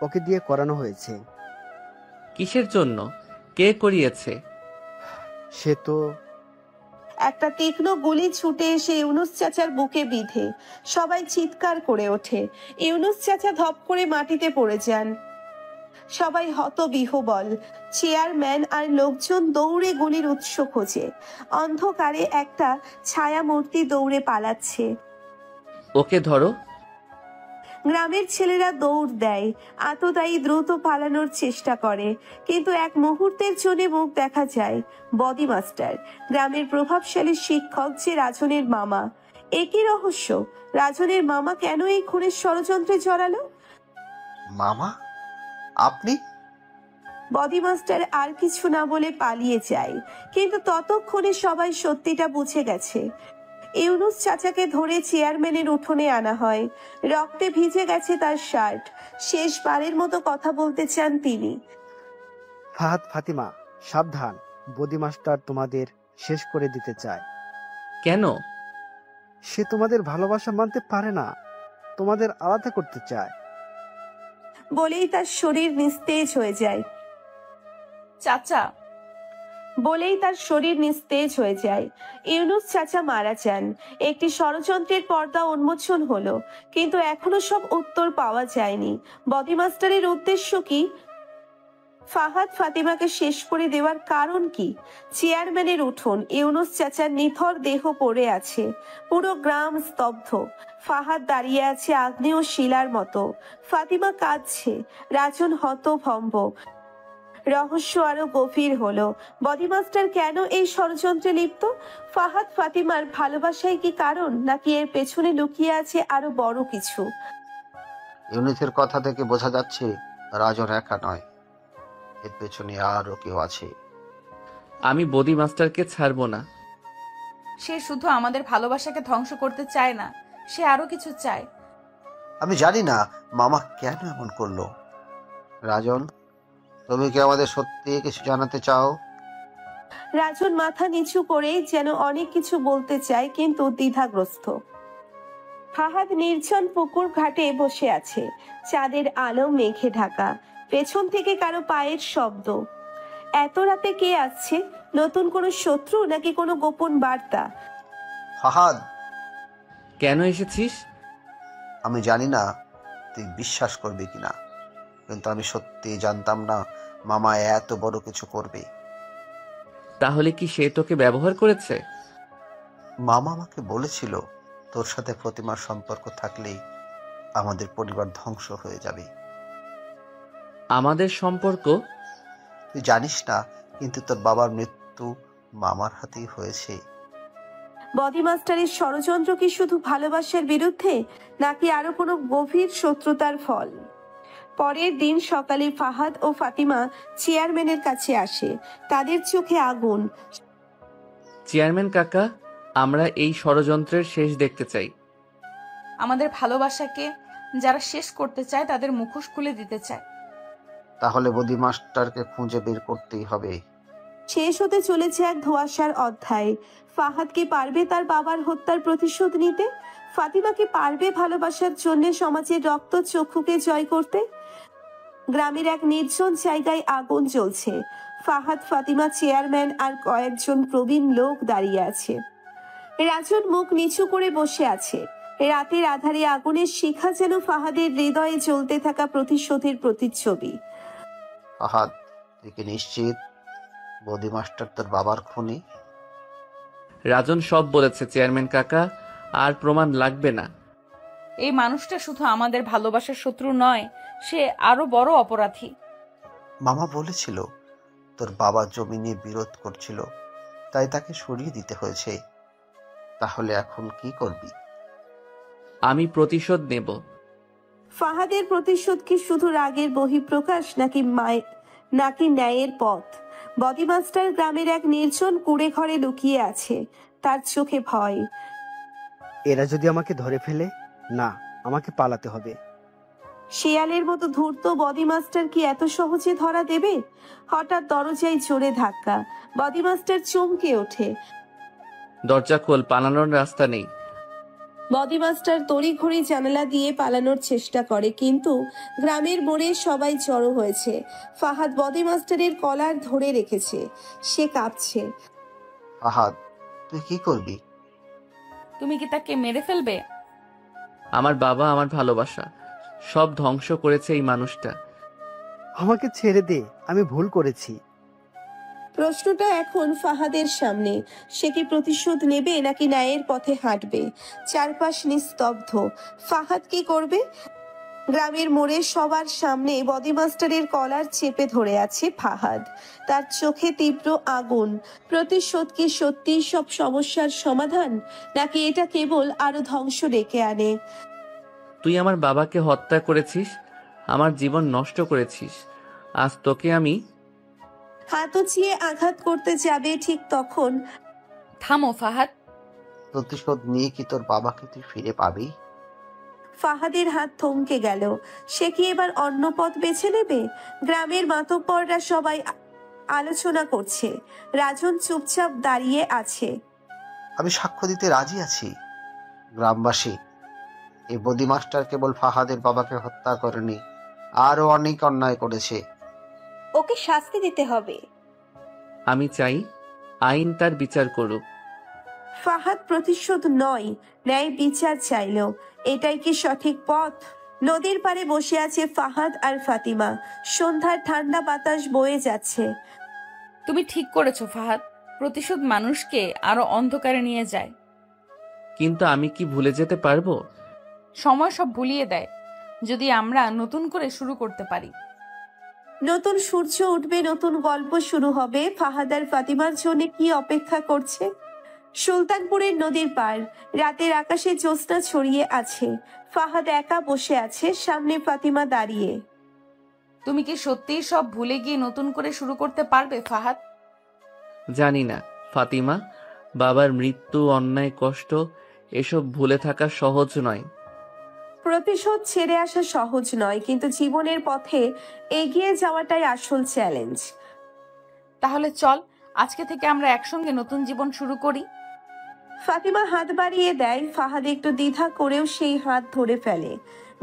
ওকে দিয়ে করানো হয়েছে। কিসের জন্য? কে করিয়েছে? সে তো একটা তীক্ষ্ণ গুলি ছুটে এসে ইউনুস চাচার বুকে বিঁধে সবাই চিৎকার করে ওঠে। ইউনুস চাচা ধপ করে মাটিতে পড়ে যান। সবাই হতবিহ্বল। চেয়ারম্যান আর লোকজন দৌড়ে গুলির উৎস খোঁজে। অন্ধকারে একটা ছায়া মূর্তি দৌড়ে পালাচ্ছে। ওকে ধরো। গ্রামের ছেলেরা দৌড় দেয়। আততায়ী দ্রুত পালানোর চেষ্টা করে, কিন্তু এক মুহূর্তের জন্য মুখ দেখা যায় বডি মাস্টার, গ্রামের প্রভাবশালী শিক্ষক, যে রাজনের মামা। একই রহস্য, রাজনের মামা কেন এই খুনের ষড়যন্ত্রে জড়ালো? মামা, আপনি? বডি মাস্টার আর কিছু না বলে পালিয়ে যায়, কিন্তু ততক্ষণে সবাই সত্যিটা বুঝে গেছে। ইউনুস চাচাকে ধরে চেয়ারম্যানের উঠোনে আনা হয়। রক্তে ভিজে গেছে তার শার্ট। শেষবারের মতো কথা বলতে চান তিনি। ফাহাদ, ফাতিমা, সাবধান। বডি মাস্টার তোমাদের শেষ করে দিতে চায়। কেন? সে তোমাদের ভালোবাসা মানতে পারে না, তোমাদের আলাদা করতে চায়। বলেই তার শরীর নিস্তেজ হয়ে যায়। চাচা, বলেই তার শরীর নিস্তেজ হয়ে যায়। ইউনুস চাচা মারা যান। একটি ষড়যন্ত্রের পর্দা উন্মোচন হলো, কিন্তু এখনো সব উত্তর পাওয়া যায়নি। বডি মাস্টারের উদ্দেশ্য কি? ফাহাদ ফাতিমাকে শেষ করে দেওয়ার কারণ কি? চেয়ারম্যানের উঠোন, ইউনুস চাচার নিথর দেহ পড়ে আছে। পুরো গ্রাম স্তব্ধ। ফাহাদ দাঁড়িয়ে আছে আগ্নেয় শিলার মতো। ফাতিমা কাঁদছে। রাজন হতভম্ব। রহস্য আরো গভীর হলো। বডি মাস্টার কেন এই ষড়যন্ত্রে লিপ্ত? ফাহাদ ফাতিমার ভালোবাসাই কি কারণ, নাকি এর পেছনে লুকিয়ে আছে আরো বড় কিছু? ইউনিসের কথা থেকে বোঝা যাচ্ছে রাজন একা নয়, এর পেছনে আরো কেউ আছে। আমি বডি মাস্টারকে ছাড়বো না। সে শুধু আমাদের ভালোবাসাকে ধ্বংস করতে চায় না, সে আরো কিছু চায়। আমি জানি না মামা কেন এমন করলো। রাজন, তুমি কি আমাদের সত্যি কিছু জানাতে চাও? রাজন মাথা নিচু করে যেন অনেক কিছু বলতে চায়, কিন্তু দ্বিধাগ্রস্ত। ফাহাদ নির্জন পুকুর ঘাটে বসে আছে। চাঁদের আলো মেঘে ঢাকা। পেছন থেকে কারো পায়ের শব্দ। এত রাতে কে আসছে? নতুন কোনো শত্রু, নাকি কোনো গোপন বার্তা? ফাহাদ, কেন এসেছিস? আমি জানি না তুই বিশ্বাস করবি কিনা, কিন্তু আমি সত্যি জানতাম না মামা এত বড় কিছু করবে। তাহলে কি সে তোকে ব্যবহার করেছে? মামা আমাকে বলেছিল তোর সাথে প্রতিমার সম্পর্ক থাকলেই আমাদের পরিবার ধ্বংস হয়ে যাবে। আমাদের সম্পর্ক? তুই জানিস না, কিন্তু তোর বাবার মৃত্যু মামার হাতেই হয়েছে। বডি মাস্টারের ষড়যন্ত্র কি শুধু ভালোবাসার বিরুদ্ধে, নাকি আরো কোনো গভীর শত্রুতার ফল? পরের দিন সকালে ফাহাদ ও ফাতিমা চেয়ারম্যানের কাছে আসে। তাদের চোখে আগুন। চেয়ারম্যান কাকা, আমরা এই ষড়যন্ত্রের শেষ দেখতে চাই। আমাদের ভালোবাসাকে যারা শেষ করতে চায় তাদের মুখোশ খুলে দিতে চায়। তাহলে বডি মাস্টারকে খুঁজে বের করতেই হবে। শেষ হতে চলেছে এক ধোঁয়াশার অধ্যায়। ফাহাদ কি পারবে তার বাবার হত্যার প্রতিশোধ নিতে? ফাতিমা কি পারবে ভালোবাসার জন্য সমাজের রক্ত চক্ষুকে জয় করতে? গ্রামের এক নির্জন জায়গায় আগুন জ্বলছে। ফাহাদ, ফাতিমা, চেয়ারম্যান আর কয়েকজন প্রবীণ লোক দাঁড়িয়ে আছে। রাজন মুখ নিচু করে বসে আছে। রাতের আধারে আগুনের শিখা যেন ফাহাদের হৃদয়ে জ্বলতে থাকা প্রতিশোধের প্রতিচ্ছবি। ফাহাদ, তুই কি নিশ্চিত বডি মাস্টার তোর বাবার খুনি? রাজন সব বলেছে চেয়ারম্যান কাকা, আর প্রমাণ লাগবে না। এই মানুষটা শুধু আমাদের ভালোবাসার শত্রু নয়, সে আরো বড় অপরাধী। মামা বলেছিল তোর বাবা জমি নিয়ে বিরোধ করছিল, তাই তাকে সরিয়ে দিতে হয়েছে। তাহলে এখন কি করবি? আমি প্রতিশোধ নেব। ফাহাদের প্রতিশোধ কি শুধু রাগের বহিঃপ্রকাশ, নাকি ন্যায়ের পথ? বডি মাস্টার গ্রামের এক নির্জন কুড়ে ঘরে লুকিয়ে আছে। তার চোখে ভয়। এরা যদি আমাকে ধরে ফেলে? না, আমাকে পালাতে হবে। শিয়ালের মতো ধূর্ত বডি মাস্টার কি এত সহজে ধরা দেবে? হঠাৎ দরজায় জোরে ধাক্কা। বডি মাস্টার চমকে ওঠে। দরজা খোল, পালানোর রাস্তা নেই। বডি মাস্টার তড়িঘড়ি জানালা দিয়ে পালানোর চেষ্টা করে, কিন্তু গ্রামের মোড়ে সবাই জড়ো হয়েছে। ফাহাদ বডি মাস্টারের কলার ধরে রেখেছে। সে কাঁপছে। ফাহাদ, তুই কি করবি? তুমি কি তাকে মেরে ফেলবে? আমার বাবা, আমার ভালোবাসা সব ধ্বংস করেছে এই মানুষটা। আমাকে ছেড়ে দে, আমি ভুল করেছি। প্রশ্নটা এখন ফাহাদের সামনে। সে কি প্রতিশোধ নেবে নাকি ন্যায়ের পথে হাঁটবে? চারপাশ নিস্তব্ধ। ফাহাদ কি করবে? গ্রামের মোড়ে সবার সামনে বডি মাস্টারের কলার চেপে ধরে আছে ফাহাদ। তার চোখে তীব্র আগুন। প্রতিশোধ কি সত্যি সব সমস্যার সমাধান, নাকি এটা কেবল আরো ধ্বংস ডেকে আনে? তুই আমার বাবাকে হত্যা করেছিস, আমার জীবন নষ্ট করেছিস। আজ তোকে আমি। হাত উঁচিয়ে আঘাত করতে যাবে ঠিক তখন থামো ফাহাদ। প্রতিশোধ নিয়ে কি তোর বাবাকে তুই ফিরে পাবি? ফাহাদের হাত থমকে গেল। সে কি এবার অন্য পথ বেছে নেবে? গ্রামের মাতব্বররা সবাই আলোচনা করছে। রাজন চুপচাপ দাঁড়িয়ে আছে। আমি সাক্ষ্য দিতে রাজি আছি। গ্রামবাসী, এই বদি মাস্টার কেবল ফাহাদের বাবাকে হত্যা করেনি, আরো অনেক অন্যায় করেছে। ওকে শাস্তি দিতে হবে। আমি চাই আইন তার বিচার করুক। ফাহাদ প্রতিশোধ নয়, ন্যায় বিচার চাইল। এটাই কি সঠিক পথ? নদীর পাড়ে বসে আছে ফাহাদ আর ফাতিমা। সন্ধ্যার ঠান্ডা বাতাস বয়ে যাচ্ছে। তুমি ঠিক করেছো ফাহাদ, প্রতিশোধ মানুষকে আরো অন্ধকারে নিয়ে যায়। কিন্তু আমি কি ভুলে যেতে পারবো? সময় সব ভুলিয়ে দেয়, যদি আমরা নতুন করে শুরু করতে পারি। নতুন সূর্য উঠবে, নতুন গল্প শুরু হবে। ফাহাদ আর ফাতিমার জন্য কি অপেক্ষা করছে? সুলতানপুরের নদীর পাড়, রাতের আকাশে জ্যোৎস্না ছড়িয়ে আছে। ফাহাদ একা বসে আছে, সামনে ফাতিমা দাঁড়িয়ে। তুমি কি সত্যিই সব ভুলে গিয়ে নতুন করে শুরু করতে পারবে ফাহাদ? জানি না ফাতিমা, বাবার মৃত্যু, অন্যায়, কষ্ট এসব ভুলে থাকা সহজ নয়। প্রতিশোধ ছেড়ে আসা সহজ নয়, কিন্তু জীবনের পথে এগিয়ে যাওয়াটাই আসল চ্যালেঞ্জ। তাহলে চল, আজকে থেকে আমরা একসঙ্গে নতুন জীবন শুরু করি। ফাতিমা হাত বাড়িয়ে দেয়। ফাহাদ একটু দ্বিধা করেও সেই হাত ধরে ফেলে।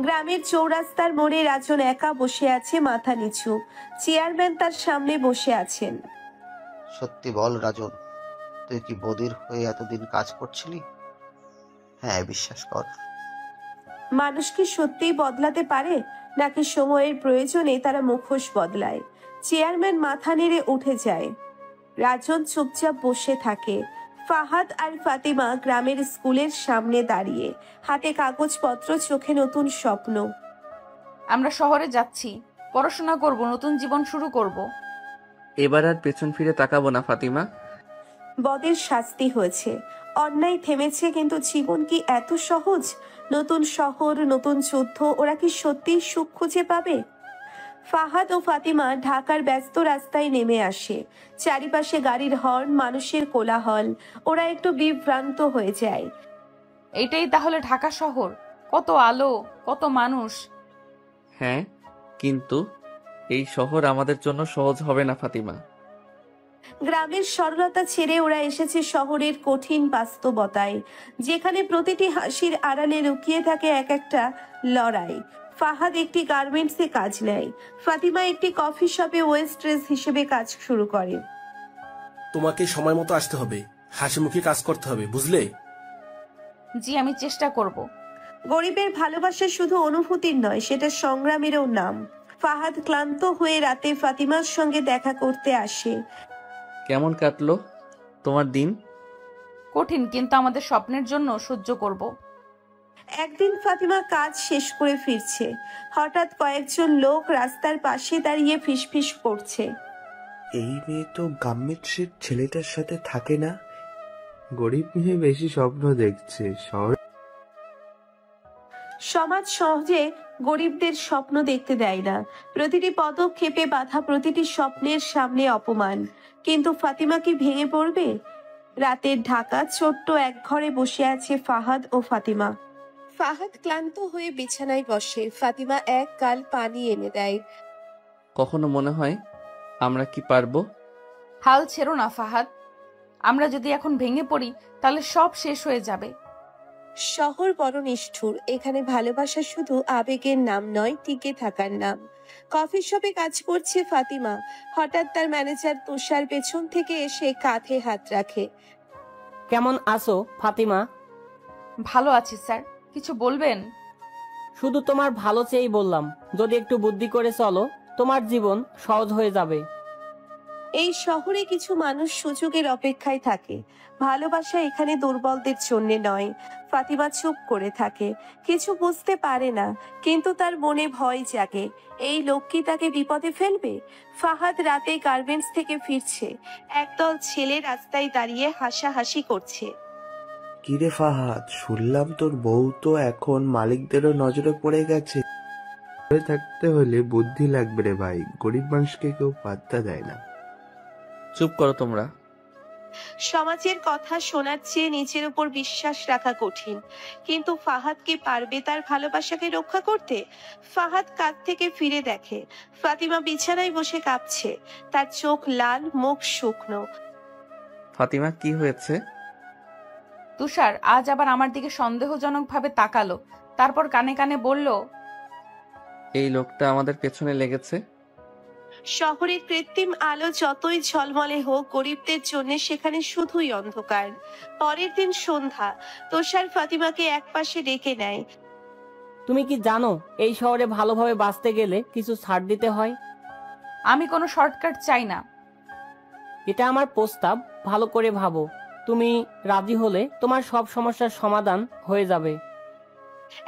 গ্রামের চৌরাস্তার মোড়ে রাজন একা বসে আছে, মাথা নিচু। চেয়ারম্যান তার সামনে বসে আছেন। সত্যি বল রাজন, তুই কি বদির হয়ে এতদিন কাজ করছিলি? হ্যাঁ, বিশ্বাস কর। মানুষ কি সত্যিই বদলাতে পারে, নাকি সময়ের প্রয়োজনে তারা মুখোশ বদলায়? চেয়ারম্যান মাথা নেড়ে উঠে যায়। রাজন চুপচাপ বসে থাকে। ফাহাদ আর ফাতিমা গ্রামের স্কুলের সামনে দাঁড়িয়ে, হাতে কাগজপত্র, চোখে নতুন স্বপ্ন। আমরা শহরে যাচ্ছি, পড়াশোনা করব, নতুন জীবন শুরু করব। এবার আর পেছন ফিরে তাকাবো না ফাতিমা। বদের শাস্তি হয়েছে, অন্যায় থেমেছে, কিন্তু জীবন কি এত সহজ? নতুন শহর, নতুন যুদ্ধ, ওরা কি সত্যি সুখ খুঁজে পাবে? ফাহাদ ও ফাতিমা ঢাকার ব্যস্ত রাস্তায় নেমে আসে। চারিপাশে গাড়ির হর্ন, মানুষের কোলাহল। ওরা একটু বিভ্রান্ত হয়ে যায়। এটাই তাহলে ঢাকা শহর? কত আলো, কত মানুষ। হ্যাঁ, কিন্তু এই শহর আমাদের জন্য সহজ হবে না ফাতিমা। গ্রামের সরলতা ছেড়ে ওরা এসেছে শহরের কঠিন বাস্তবতায়, যেখানে প্রতিটি হাসির আড়ালে লুকিয়ে থাকে এক একটা লড়াই। ফাহাদ একটি গার্মেন্টসে কাজ নেয়। ফাতিমা একটি কফি শপে ওয়েস্ট্রেস হিসেবে কাজ শুরু করে। তোমাকে সময় মতো আসতে হবে, হাসি মুখে কাজ করতে হবে, বুঝলে? জি, আমি চেষ্টা করব। গরিবের ভালোবাসা শুধু অনুভূতির নয়, সেটা সংগ্রামেরও নাম। ফাহাদ ক্লান্ত হয়ে রাতে ফাতিমার সঙ্গে দেখা করতে আসে। কেমন কাটলো তোমার দিন? কঠিন, কিন্তু আমাদের স্বপ্নের জন্য সহ্য করব। একদিন ফাতিমা কাজ শেষ করে ফিরছে। হঠাৎ কয়েকজন লোক রাস্তার পাশে দাঁড়িয়ে ফিসফিস করছে। এই মেয়ে তো গার্মেন্টসের ছেলেটার সাথে থাকে না? গরিব মেয়ে বেশি স্বপ্ন দেখছে। সমাজ সহজে গরিবদের স্বপ্ন দেখতে দেয় না। প্রতিটি পদক্ষেপে বাধা, প্রতিটি স্বপ্নের সামনে অপমান। কিন্তু ফাতিমা কি ভেঙে পড়বে? রাতের ঢাকা, ছোট্ট এক ঘরে বসে আছে ফাহাদ ও ফাতিমা। ফাহাদ ক্লান্ত হয়ে বিছানায় বসে। ফাতিমা এক গাল পানি এনে দেয়। কখনো মনে হয় আমরা কি পারবো? হাল ছেড়ো না ফাহাদ, আমরা যদি এখন ভেঙে পড়ি তাহলে সব শেষ হয়ে যাবে। শহর বড় নিষ্ঠুর, এখানে ভালোবাসা শুধু আবেগের নাম নয়, টিকে থাকার নাম। কফি শপে কাজ করছে ফাতিমা। হঠাৎ তার ম্যানেজার তুষার পেছন থেকে এসে কাঁধে হাত রাখে। কেমন আছো ফাতিমা? ভালো আছি স্যার, কিছু বলবেন? শুধু তোমার ভালো চেয়েই বললাম, যদি একটু বুদ্ধি করে চলো তোমার জীবন সহজ হয়ে যাবে। এই শহরে কিছু মানুষ সুযোগের অপেক্ষায় থাকে, ভালোবাসা এখানে দুর্বলদের জন্য নয়। ফাতিমা চুপ করে থাকে, কিছু বুঝতে পারে না, কিন্তু তার মনে ভয় জাগে। এই লোক কি তাকে বিপদে ফেলবে? ফাহাদ রাতে গার্মেন্টস থেকে ফিরছে, একদল ছেলে রাস্তায় দাঁড়িয়ে হাসাহাসি করছে। কিরে ফাহাদ, শুনলাম তোর বউ তো এখন মালিকদেরও নজরে পড়ে গেছে। ঘরে থাকতে হলে বুদ্ধি লাগবে রে ভাই, গরিব মানুষকে কেউ পাত্তা দেয় না। চুপ করো তোমরা। সমাজের কথা শোনার চেয়ে নিজের উপর বিশ্বাস রাখা কঠিন, কিন্তু ফাহাদ কি পারবে তার ভালোবাসাকে রক্ষা করতে? ফাহাদ কাঁধ থেকে ফিরে দেখে ফাতিমা বিছানায় বসে কাঁপছে, তার চোখ লাল, মুখ শুকনো। ফাতিমা, কি হয়েছে? তুষার আজ আবার আমার দিকে সন্দেহজনকভাবে তাকালো, তারপর কানে কানে বলল, এই লোকটা আমাদের পেছনে লেগেছে। শহরের কৃত্রিম আলো যতই ঝলমলে হোক, গরিবদের জন্য সেখানে শুধুই অন্ধকার। পরের দিন সন্ধ্যা, তুষার ফাতিমাকে একপাশে ডেকে নেয়। তুমি কি জানো এই শহরে ভালোভাবে বাঁচতে গেলে কিছু ছাড় দিতে হয়? আমি কোনো শর্টকাট চাই না। এটা আমার প্রস্তাব, ভালো করে ভাবো। তুমি রাজি হলে তোমার সব সমস্যার সমাধান হয়ে যাবে।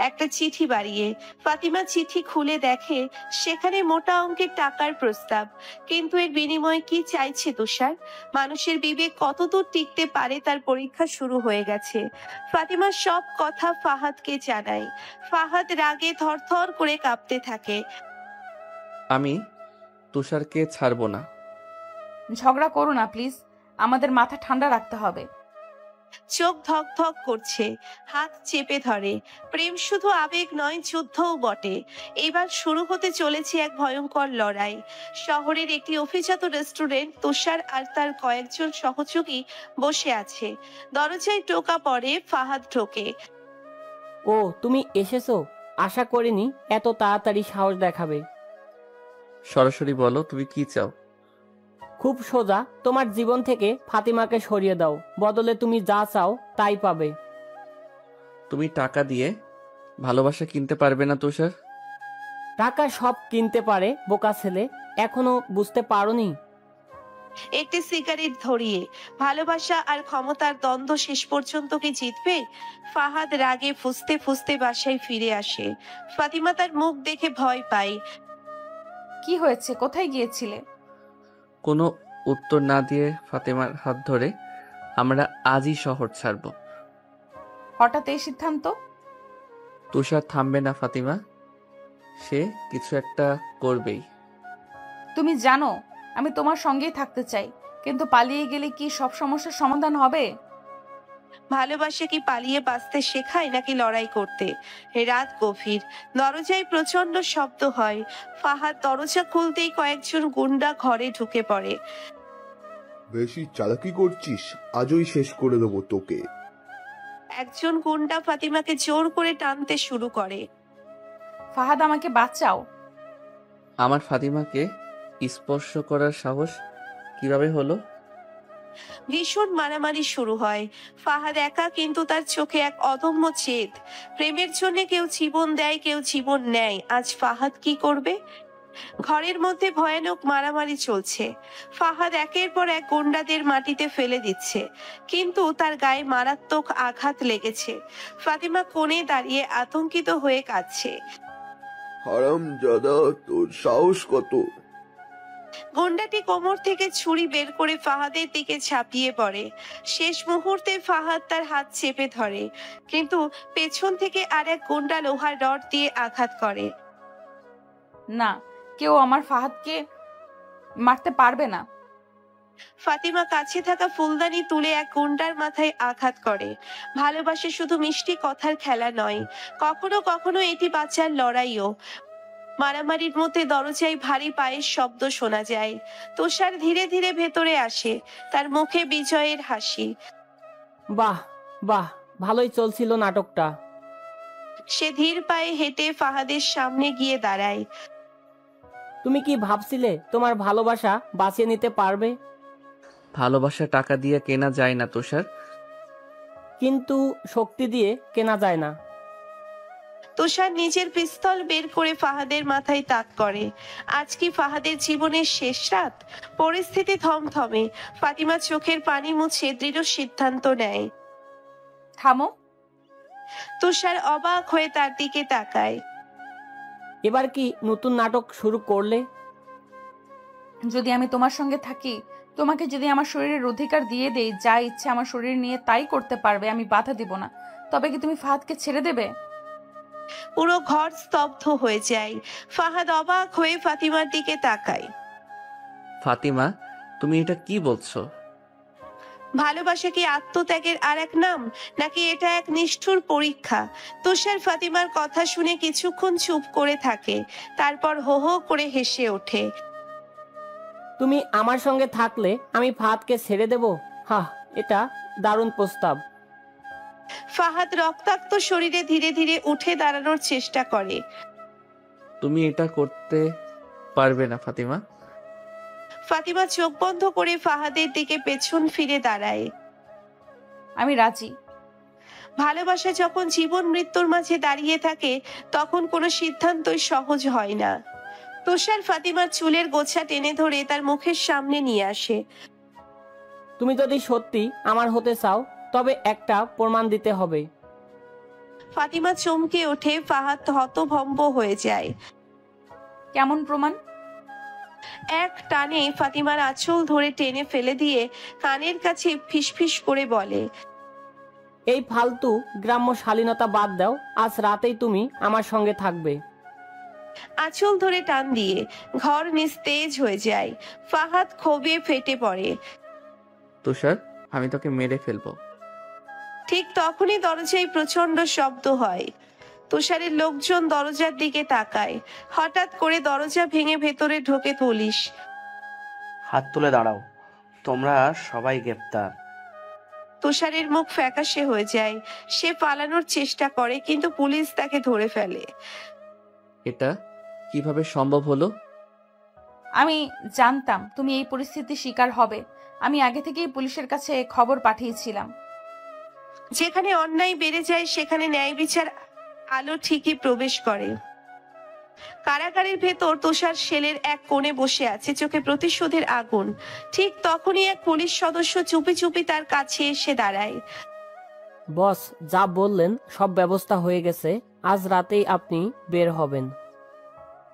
একটা চিঠি বাড়িয়ে ফাতিমা চিঠি খুলে দেখে সেখানে মোটা অঙ্কের টাকার প্রস্তাব। কিন্তু এর বিনিময়ে কি চাইছে তুষার? মানুষের বিবেক কতদূর টিকতে পারে তার পরীক্ষা শুরু হয়ে গেছে। ফাতিমা সব কথা ফাহাদকে জানায়। ফাহাদ রাগে থরথর করে কাঁপতে থাকে। আমি তুষারকে ছাড়বো না। ঝগড়া করো না প্লিজ, আমাদের মাথা ঠান্ডা রাখতে হবে। চোখ ধক ধক করছে, হাত চেপে ধরে। প্রেম শুধু আবেগ নয়, যুদ্ধও বটে। এবার শুরু হতে চলেছে এক ভয়ঙ্কর লড়াই। শহরের একটি অভিজাত রেস্টুরেন্ট, তুষার আর তার কয়েকজন সহযোগী বসে আছে। দরজায় টোকা পড়ে, ফাহাদ ঢোকে। ও, তুমি এসেছো? আশা করিনি এত তাড়াতাড়ি সাহস দেখাবে। সরাসরি বলো, তুমি কি চাও? খুব সোজা, তোমার জীবন থেকে ফাতিমাকে সরিয়ে দাও, বদলে তুমি যা চাও তাই পাবে। তুমি টাকা দিয়ে ভালোবাসা কিনতে পারবে না তুষার। টাকা সব কিনতে পারে বোকা ছেলে, এখনো বুঝতে পারোনি? একটি সিগারেট ধরিয়ে, ভালোবাসা আর ক্ষমতার দ্বন্দ্ব শেষ পর্যন্ত কি জিতবে? ফাহাদ রাগে ফুঁসতে ফুঁসতে বাসায় ফিরে আসে। ফাতিমা তার মুখ দেখে ভয় পায়। কি হয়েছে, কোথায় গিয়েছিলে? কোনো উত্তর না দিয়ে ফাতেমার হাত ধরে, আমরা আজই শহর ছাড়ব। হঠাৎ এই সিদ্ধান্ত? তুষার থামবে না ফাতিমা, সে কিছু একটা করবেই। তুমি জানো আমি তোমার সঙ্গেই থাকতে চাই, কিন্তু পালিয়ে গেলে কি সব সমস্যার সমাধান হবে? ভালোবাসা কি পালিয়ে বাঁচতে শেখায় নাকি লড়াই করতে? রাত গভীর, দরজায় প্রচন্ড শব্দ হয়। ফাহাদ দরজা খুলতেই কয়েকজন গুন্ডা ঘরে ঢুকে পড়ে। বেশি চালাকি করছিস, আজই শেষ করে দেবো তোকে। একজন গুন্ডা ফাতিমাকে জোর করে টানতে শুরু করে। ফাহাদ, আমাকে বাঁচাও। আমার ফাতিমাকে স্পর্শ করার সাহস কিভাবে হলো? ভীষণ মারামারি শুরু হয়। ফাহাদ একা, কিন্তু তার চোখে এক অদম্য জেদ। প্রেমের জন্য কেউ জীবন দেয়, কেউ জীবন নেয়। আজ ফাহাদ কি করবে? ঘরের মধ্যে ভয়ানক মারামারি চলছে। ফাহাদ একের পর এক গুন্ডাদের মাটিতে ফেলে দিচ্ছে, কিন্তু তার গায়ে মারাত্মক আঘাত লেগেছে। ফাতিমা কোণে দাঁড়িয়ে আতঙ্কিত হয়ে কাঁদছে। হারামজাদা, তোর সাহস কত! গুন্ডাটি কোমর থেকে ছুরি বের করে ফাহাদের দিকে ঝাঁপিয়ে পড়ে। শেষ মুহূর্তে ফাহাদ তার হাত চেপে ধরে, কিন্তু পেছন থেকে আর এক গুন্ডা লোহার রড দিয়ে আঘাত করে। না, কেউ আমার ফাহাদকে মারতে পারবে না। ফাতিমা কাছে থাকা ফুলদানি তুলে এক গুন্ডার মাথায় আঘাত করে। ভালোবাসা শুধু মিষ্টি কথার খেলা নয়, কখনো কখনো এটি বাঁচার লড়াইও। মারামারির মধ্যে দরজায় ভারী পায়ের শব্দ শোনা যায়। তুষার ধীরে ধীরে ভেতরে আসে, তার মুখে বিজয়ের হাসি। বাহ বাহ, ভালোই চলছিল নাটকটা। সে ধীর পায়ে হেঁটে ফাহাদের সামনে গিয়ে দাঁড়ায়। তুমি কি ভাবছিলে তোমার ভালোবাসা বাঁচিয়ে নিতে পারবে? ভালোবাসা টাকা দিয়ে কেনা যায় না তুষার। কিন্তু শক্তি দিয়ে কেনা যায় না। তুষার নিজের পিস্তল বের করে ফাহাদের মাথায় তাক করে। আজ কি ফাহাদের জীবনের শেষ রাত? পরিস্থিতি থমথমে। ফাতিমা চোখের পানি মুছে দৃঢ় সিদ্ধান্ত নেয়। থামো। তুষার অবাক হয়ে তার দিকে তাকায়। এবার কি নতুন নাটক শুরু করলে? যদি আমি তোমার সঙ্গে থাকি, তোমাকে যদি আমার শরীরের অধিকার দিয়ে দেই, যা ইচ্ছে আমার শরীর নিয়ে তাই করতে পারবে, আমি বাধা দিব না, তবে কি তুমি ফাহাদকে ছেড়ে দেবে? পুরো ঘর স্তব্ধ হয়ে যায়। ফাহাদ অবাক হয়ে ফাতিমার দিকে তাকায়। ফাতিমা, তুমি এটা কি বলছো? ভালোবাসা কি আত্মত্যাগের আর এক নাম, নাকি এটা এক নিষ্ঠুর পরীক্ষা? তুষার ফাতিমার কথা শুনে কিছুক্ষণ চুপ করে থাকে, তারপর হো হো করে হেসে ওঠে। তুমি আমার সঙ্গে থাকলে আমি ফাহাদকে ছেড়ে দেব? হা, এটা দারুণ প্রস্তাব। ফাহাদ রক্তাক্ত শরীরে ধীরে ধীরে উঠে দাঁড়ানোর চেষ্টা করে। তুমি এটা করতে পারবে না ফাতিমা। ফাতিমা চোখ বন্ধ করে ফাহাদের দিকে পেছন ফিরে দাঁড়ায়। আমি রাজি। ভালোবাসা যখন জীবন মৃত্যুর মাঝে দাঁড়িয়ে থাকে, তখন কোনো সিদ্ধান্তই সহজ হয় না। তুষার ফাতিমার চুলের গোছা টেনে ধরে তার মুখের সামনে নিয়ে আসে। তুমি যদি সত্যি আমার হতে চাও, তবে একটা প্রমাণ দিতে হবে। ফাতিমা চমকে ওঠে। ফাহাদ হতভম্ব হয়ে যায়। কেমন প্রমাণ? এক টানে ফাতিমার আঁচল ধরে টেনে ফেলে দিয়ে কানের কাছে ফিসফিস করে বলে, এই ফালতু গ্রাম্য শালীনতা বাদ দাও, আজ রাতেই তুমি আমার সঙ্গে থাকবে। আঁচল ধরে টান দিয়ে ঘর নিস্তেজ হয়ে যায়। ফাহাদ ক্ষোভে ফেটে পড়ে। তুষার, আমি তোকে মেরে ফেলবো। ঠিক তখনই দরজায় প্রচন্ড শব্দ হয়। তুষারের লোকজন দরজার দিকে তাকায়। হঠাৎ করে দরজা ভেঙে ভেতরে ঢোকে পুলিশ। হাত তুলে দাঁড়াও, তোমরা সবাই গ্রেপ্তার। তুষারের মুখ ফ্যাকাশে হয়ে যায়। সে পালানোর চেষ্টা করে, কিন্তু পুলিশ তাকে ধরে ফেলে। এটা কিভাবে সম্ভব হলো? আমি জানতাম তুমি এই পরিস্থিতির শিকার হবে। আমি আগে থেকেই পুলিশের কাছে খবর পাঠিয়েছিলাম। যেখানে অন্যায় বেড়ে যায়, সেখানে ন্যায় বিচার আলো ঠিকই প্রবেশ করে। কারাগারের ভেতর তুষার সেলের এক কোণে বসে আছে, চোখে প্রতিশোধের আগুন। ঠিক তখনই এক পুলিশ সদস্য চুপি চুপি তার কাছে এসে দাঁড়ায়। বস যা বললেন সব ব্যবস্থা হয়ে গেছে, আজ রাতেই আপনি বের হবেন।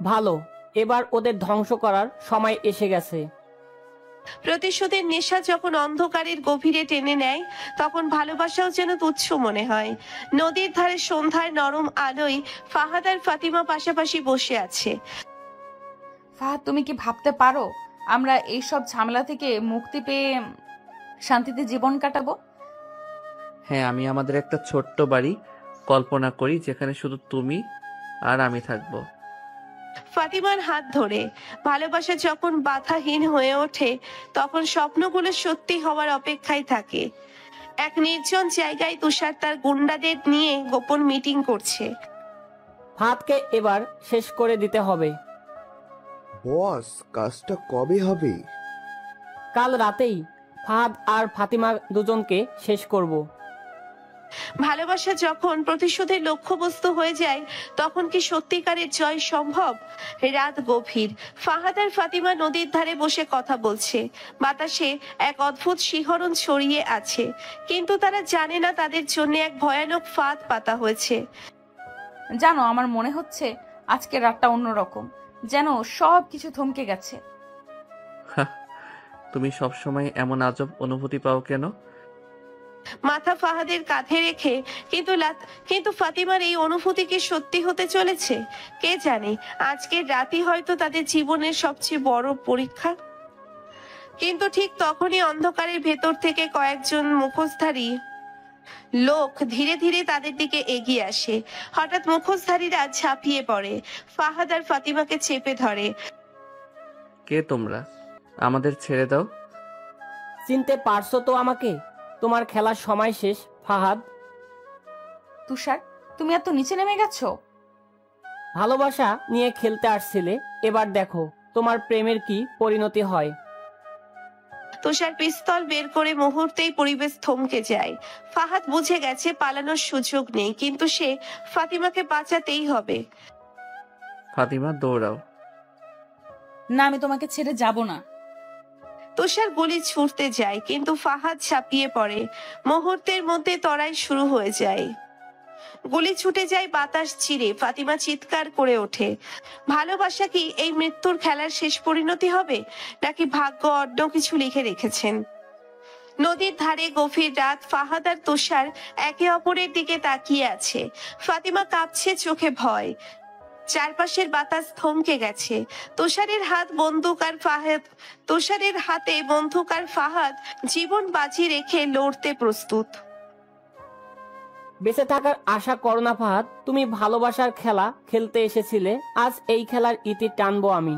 ভালো, এবার ওদের ধ্বংস করার সময় এসে গেছে। প্রতিশোধের নেশা যখন অন্ধকারের গভীরে টেনে নেয়, তখন ভালোবাসাও যেন তুচ্ছ মনে হয়। নদীর ধারে সন্ধ্যার নরম আলোয় ফাহাদ আর ফাতিমা পাশাপাশি বসে আছে। ফাহাদ, তুমি কি ভাবতে পারো আমরা এইসব ঝামেলা থেকে মুক্তি পেয়ে শান্তিতে জীবন কাটাবো? হ্যাঁ, আমি আমাদের একটা ছোট্ট বাড়ি কল্পনা করি, যেখানে শুধু তুমি আর আমি থাকবো। ফাতিমার হাত ধরে। ভালোবাসা যখন বাধাহীন হয়ে ওঠে, তখন স্বপ্নগুলো সত্যি হওয়ার অপেক্ষায় থাকে। এক নির্জন জায়গায় তুষার তার গুন্ডাদের নিয়ে গোপন মিটিং করছে। ফাহাদকে এবার শেষ করে দিতে হবে। বস, কাজটা কবে হবে? কাল রাতেই ফাহাদ আর ফাতিমা দুজনকে শেষ করব। ভালোবাসা যখন প্রতিশোধের লক্ষ্যবস্তু হয়ে যায়, তখন কি সত্যিকারের জয় সম্ভব? রাত গভীর। ফাহাদ আর ফাতিমা নদীর ধারে বসে কথা বলছে। বাতাসে এক অদ্ভুত শিহরণ ছড়িয়ে আছে, কিন্তু তারা জানে না তাদের জন্য এক ভয়ানক ফাঁদ পাতা হয়েছে। জানো, আমার মনে হচ্ছে আজকের রাতটা অন্যরকম, যেন সব কিছু থমকে গেছে। তুমি সবসময় এমন আজব অনুভূতি পাও কেন? মাথা ফাহাদের কাঁধে রেখে কিন্তু ফাতিমার এই অনুভূতি কি সত্যি হতে চলেছে? কে জানে, আজকের রাতই হয়তো তাদের জীবনের সবচেয়ে বড় পরীক্ষা। কিন্তু ঠিক তখনই অন্ধকারের ভেতর থেকে কয়েকজন মুখোশধারী লোক ধীরে ধীরে তাদের দিকে এগিয়ে আসে। হঠাৎ মুখোশধারীরা ঝাঁপিয়ে পড়ে, ফাহাদ আর ফাতিমাকে চেপে ধরে। কে তোমরা? আমাদের ছেড়ে দাও। চিনতে পারছো তো আমাকে? তোমার খেলার সময় শেষ ফাহাদ। তুষার, তুমি এত নিচে নেমে গেছো? ভালোবাসা নিয়ে খেলতে আসছিলে, এবার দেখো তোমার প্রেমের কি পরিণতি হয়। তুষার পিস্তল বের করে মুহূর্তেই পরিবেশ থমকে যায়। ফাহাদ বুঝে গেছে পালানোর সুযোগ নেই, কিন্তু সে ফাতিমাকে বাঁচাতেই হবে। ফাতিমা দৌড়াও। না, আমি তোমাকে ছেড়ে যাব না। তুষার গুলি ছুটতে যায়, কিন্তু ফাহাদ ঝাঁপিয়ে পড়ে। মুহূর্তের মধ্যে তরাই শুরু হয়ে যায়। গুলি ছুটে যায় বাতাস চিরে। ফাতিমা চিৎকার করে ওঠে। ভালোবাসা কি এই মৃত্যুর খেলার শেষ পরিণতি হবে, নাকি ভাগ্য অন্য কিছু লিখে রেখেছেন? নদীর ধারে গভীর রাত। ফাহাদ আর তুষার একে অপরের দিকে তাকিয়ে আছে। ফাতিমা কাঁপছে, চোখে ভয়। চারপাশের বাতাস থমকে গেছে। তুষারের হাতে বন্দুক আর ফাহাদ জীবন বাজি রেখে লড়তে প্রস্তুত। বেঁচে থাকার আশা করো না ফাহাদ, তুমি ভালোবাসার খেলা খেলতে এসেছিলে, আজ এই খেলার ইতি টানবো আমি।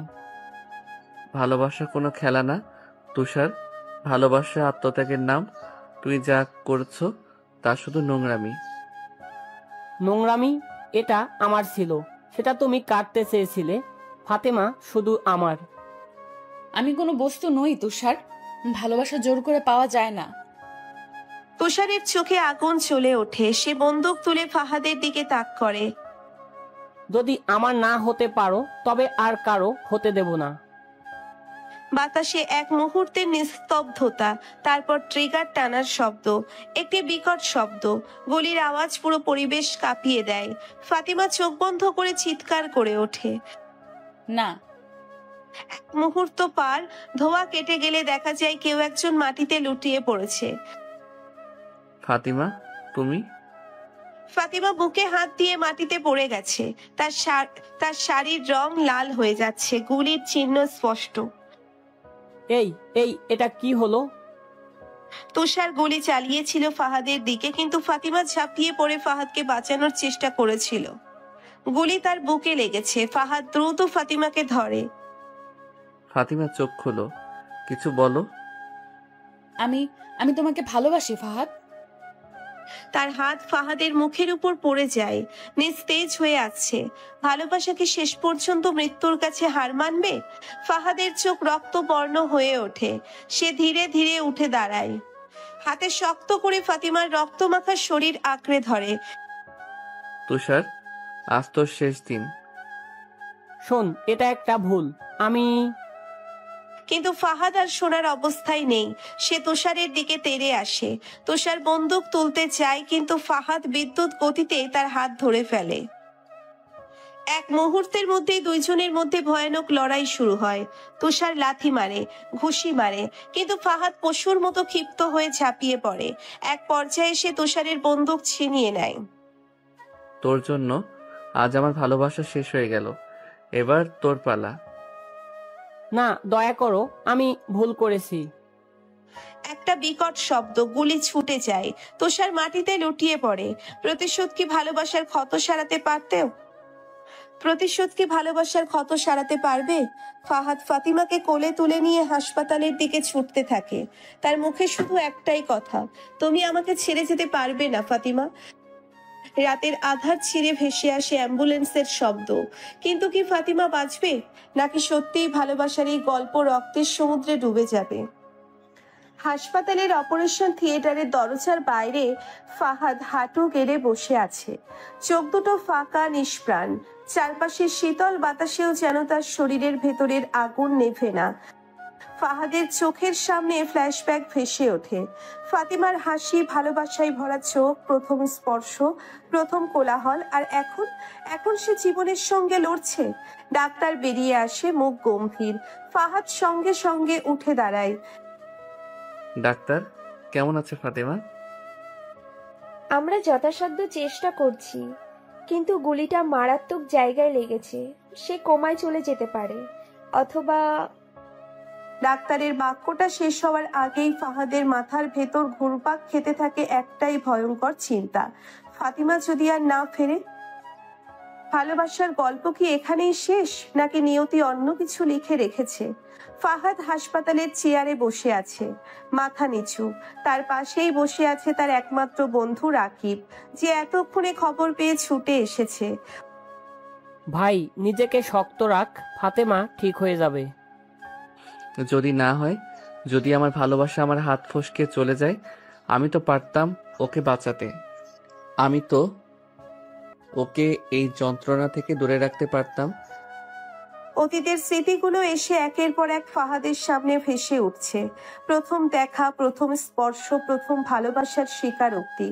ভালোবাসা কোনো খেলা না তুষার, ভালোবাসা আত্মত্যাগের নাম। তুই যা করছো তা শুধু নোংরামি। নোংরামি? এটা আমার ছিল, সেটা তুমি কাটতে চেয়েছিলে। ফাতেমা শুধু আমার। আমি কোনো বস্তু নই তুষার, ভালোবাসা জোর করে পাওয়া যায় না। তুষারের চোখে আগুন জ্বলে ওঠে। সে বন্দুক তুলে ফাহাদের দিকে তাক করে। যদি আমার না হতে পারো তবে আর কারো হতে দেব না। বাতাসে এক মুহূর্তের নিস্তব্ধতা, তারপর ট্রিগার টানার শব্দ, একটি বিকট শব্দ। গুলির আওয়াজ পুরো পরিবেশ কাঁপিয়ে দেয়। ফাতিমা চোখ বন্ধ করে চিৎকার করে ওঠে। না। এক মুহূর্ত পার, ধোঁয়া কেটে গেলে দেখা যায় কেউ একজন মাটিতে লুটিয়ে পড়েছে। ফাতিমা, তুমি? ফাতিমা বুকে হাত দিয়ে মাটিতে পড়ে গেছে। তার শাড়ির রং লাল হয়ে যাচ্ছে, গুলির চিহ্ন স্পষ্ট। এই এই এটা কি হলো? তুষার গুলি চালিয়েছিল ফাহাদের দিকে, কিন্তু ফাতিমা ঝাঁপিয়ে পড়ে ফাহাদকে বাঁচানোর চেষ্টা করেছিল। গুলি তার বুকে লেগেছে। ফাহাদ দ্রুত ফাতিমাকে ধরে। ফাতিমা চোখ খোলো, কিছু বলো। আমি তোমাকে ভালোবাসি ফাহাদ। তার হাত ফাহাদের মুখের উপর পড়ে যায়, নিস্তেজ হয়ে আছে। ভালোবাসা কি শেষ পর্যন্ত মৃত্যুর কাছে হার মানবে? ফাহাদের চোখ রক্তবর্ণ হয়ে ওঠে। সে ধীরে ধীরে উঠে দাঁড়ায়। হাতে শক্ত করে ফাতিমার রক্তমাখা শরীর আঁকড়ে ধরে। তুষার, আজ তোর শেষ দিন। শোন, এটা একটা ভুল। কিন্তু ফাহাদ আর শোনার অবস্থায় নেই। সে তুষারের দিকে তেড়ে আসে। তুষার বন্দুক তুলতে চায়, কিন্তু ফাহাদ বিদ্যুৎ গতিতে তার হাত ধরে ফেলে। এক মুহূর্তের মধ্যেই দুইজনের মধ্যে ভয়ানক লড়াই শুরু হয়। তুষার লাথি মারে, ঘুষি মারে, কিন্তু ফাহাদ পশুর মতো ক্ষিপ্ত হয়ে ঝাঁপিয়ে পড়ে। এক পর্যায়ে সে তুষারের বন্দুক ছিনিয়ে নেয়। তোর জন্য আজ আমার ভালোবাসা শেষ হয়ে গেল, এবার তোর পালা। না, দয়া করো, আমি ভুল করেছি। একটা বিকট শব্দ, গুলি ছুটে যায়। তুষার মাটিতে লুটিয়ে পড়ে। প্রতিশোধ কি ভালোবাসার ক্ষত সারাতে পারবে? ফাহাদ ফাতিমাকে কোলে তুলে নিয়ে হাসপাতালের দিকে ছুটতে থাকে। তার মুখে শুধু একটাই কথা, তুমি আমাকে ছেড়ে যেতে পারবে না ফাতিমা। রাতের আধার ছিঁড়ে ভেসে আসে অ্যাম্বুলেন্সের শব্দ। কিন্তু কি ফাতিমা বাঁচবে, নাকি সত্যিই ভালোবাসার এই গল্প রক্তের সমুদ্রে ডুবে যাবে? হাসপাতালের অপারেশন থিয়েটারের দরজার বাইরে ফাহাদ হাঁটু গেড়ে বসে আছে। চোখ দুটো ফাঁকা, নিষ্প্রাণ। চারপাশের শীতল বাতাসেও যেন তার শরীরের ভেতরের আগুন নেভে না। ফাহাদের চোখের সামনে ফ্ল্যাশব্যাক ভেসে ওঠে। ফাতিমার হাসি, ভালোবাসায় ভরা চোখ, প্রথম স্পর্শ, প্রথম কোলাহল, আর এখন সে জীবনের সঙ্গে লড়ছে। ডাক্তার বেরিয়ে আসে, মুখ গম্ভীর। ফাহাদ সঙ্গে সঙ্গে উঠে দাঁড়ায়। ডাক্তার, কেমন আছে ফাতিমা? আমরা যথাসাধ্য চেষ্টা করছি, কিন্তু গুলিটা মারাত্মক জায়গায় লেগেছে। সে কোমায় চলে যেতে পারে, অথবা... ডাক্তারের বাক্যটা শেষ হওয়ার আগেই ফাহাদের মাথার ভেতর ঘুরপাক খেতে থাকে একটাই ভয়ঙ্কর চিন্তা, ফাতিমা যদি আর না ফেরে। ভালোবাসার গল্প কি এখানেই শেষ, নাকি নিয়তি অন্য কিছু লিখে রেখেছে? ফাহাদ হাসপাতালের চেয়ারে বসে আছে, মাথা নিচু। তার পাশেই বসে আছে তার একমাত্র বন্ধু রাকিব, যে এতক্ষণে খবর পেয়ে ছুটে এসেছে। ভাই নিজেকে শক্ত রাখ, ফাতেমা ঠিক হয়ে যাবে। যদি না হয়, যদি আমার ভালোবাসা আমার হাত ফসকে চলে যায়, আমি তো পারতাম ওকে বাঁচাতে। আমি তো ওকে এই যন্ত্রণা থেকে দূরে রাখতে পারতাম। অতীতের স্মৃতিগুলো এসে একের পর এক ফাহাদের সামনে ভেসে উঠছে। প্রথম দেখা, প্রথম স্পর্শ, প্রথম ভালোবাসার স্বীকারোক্তি।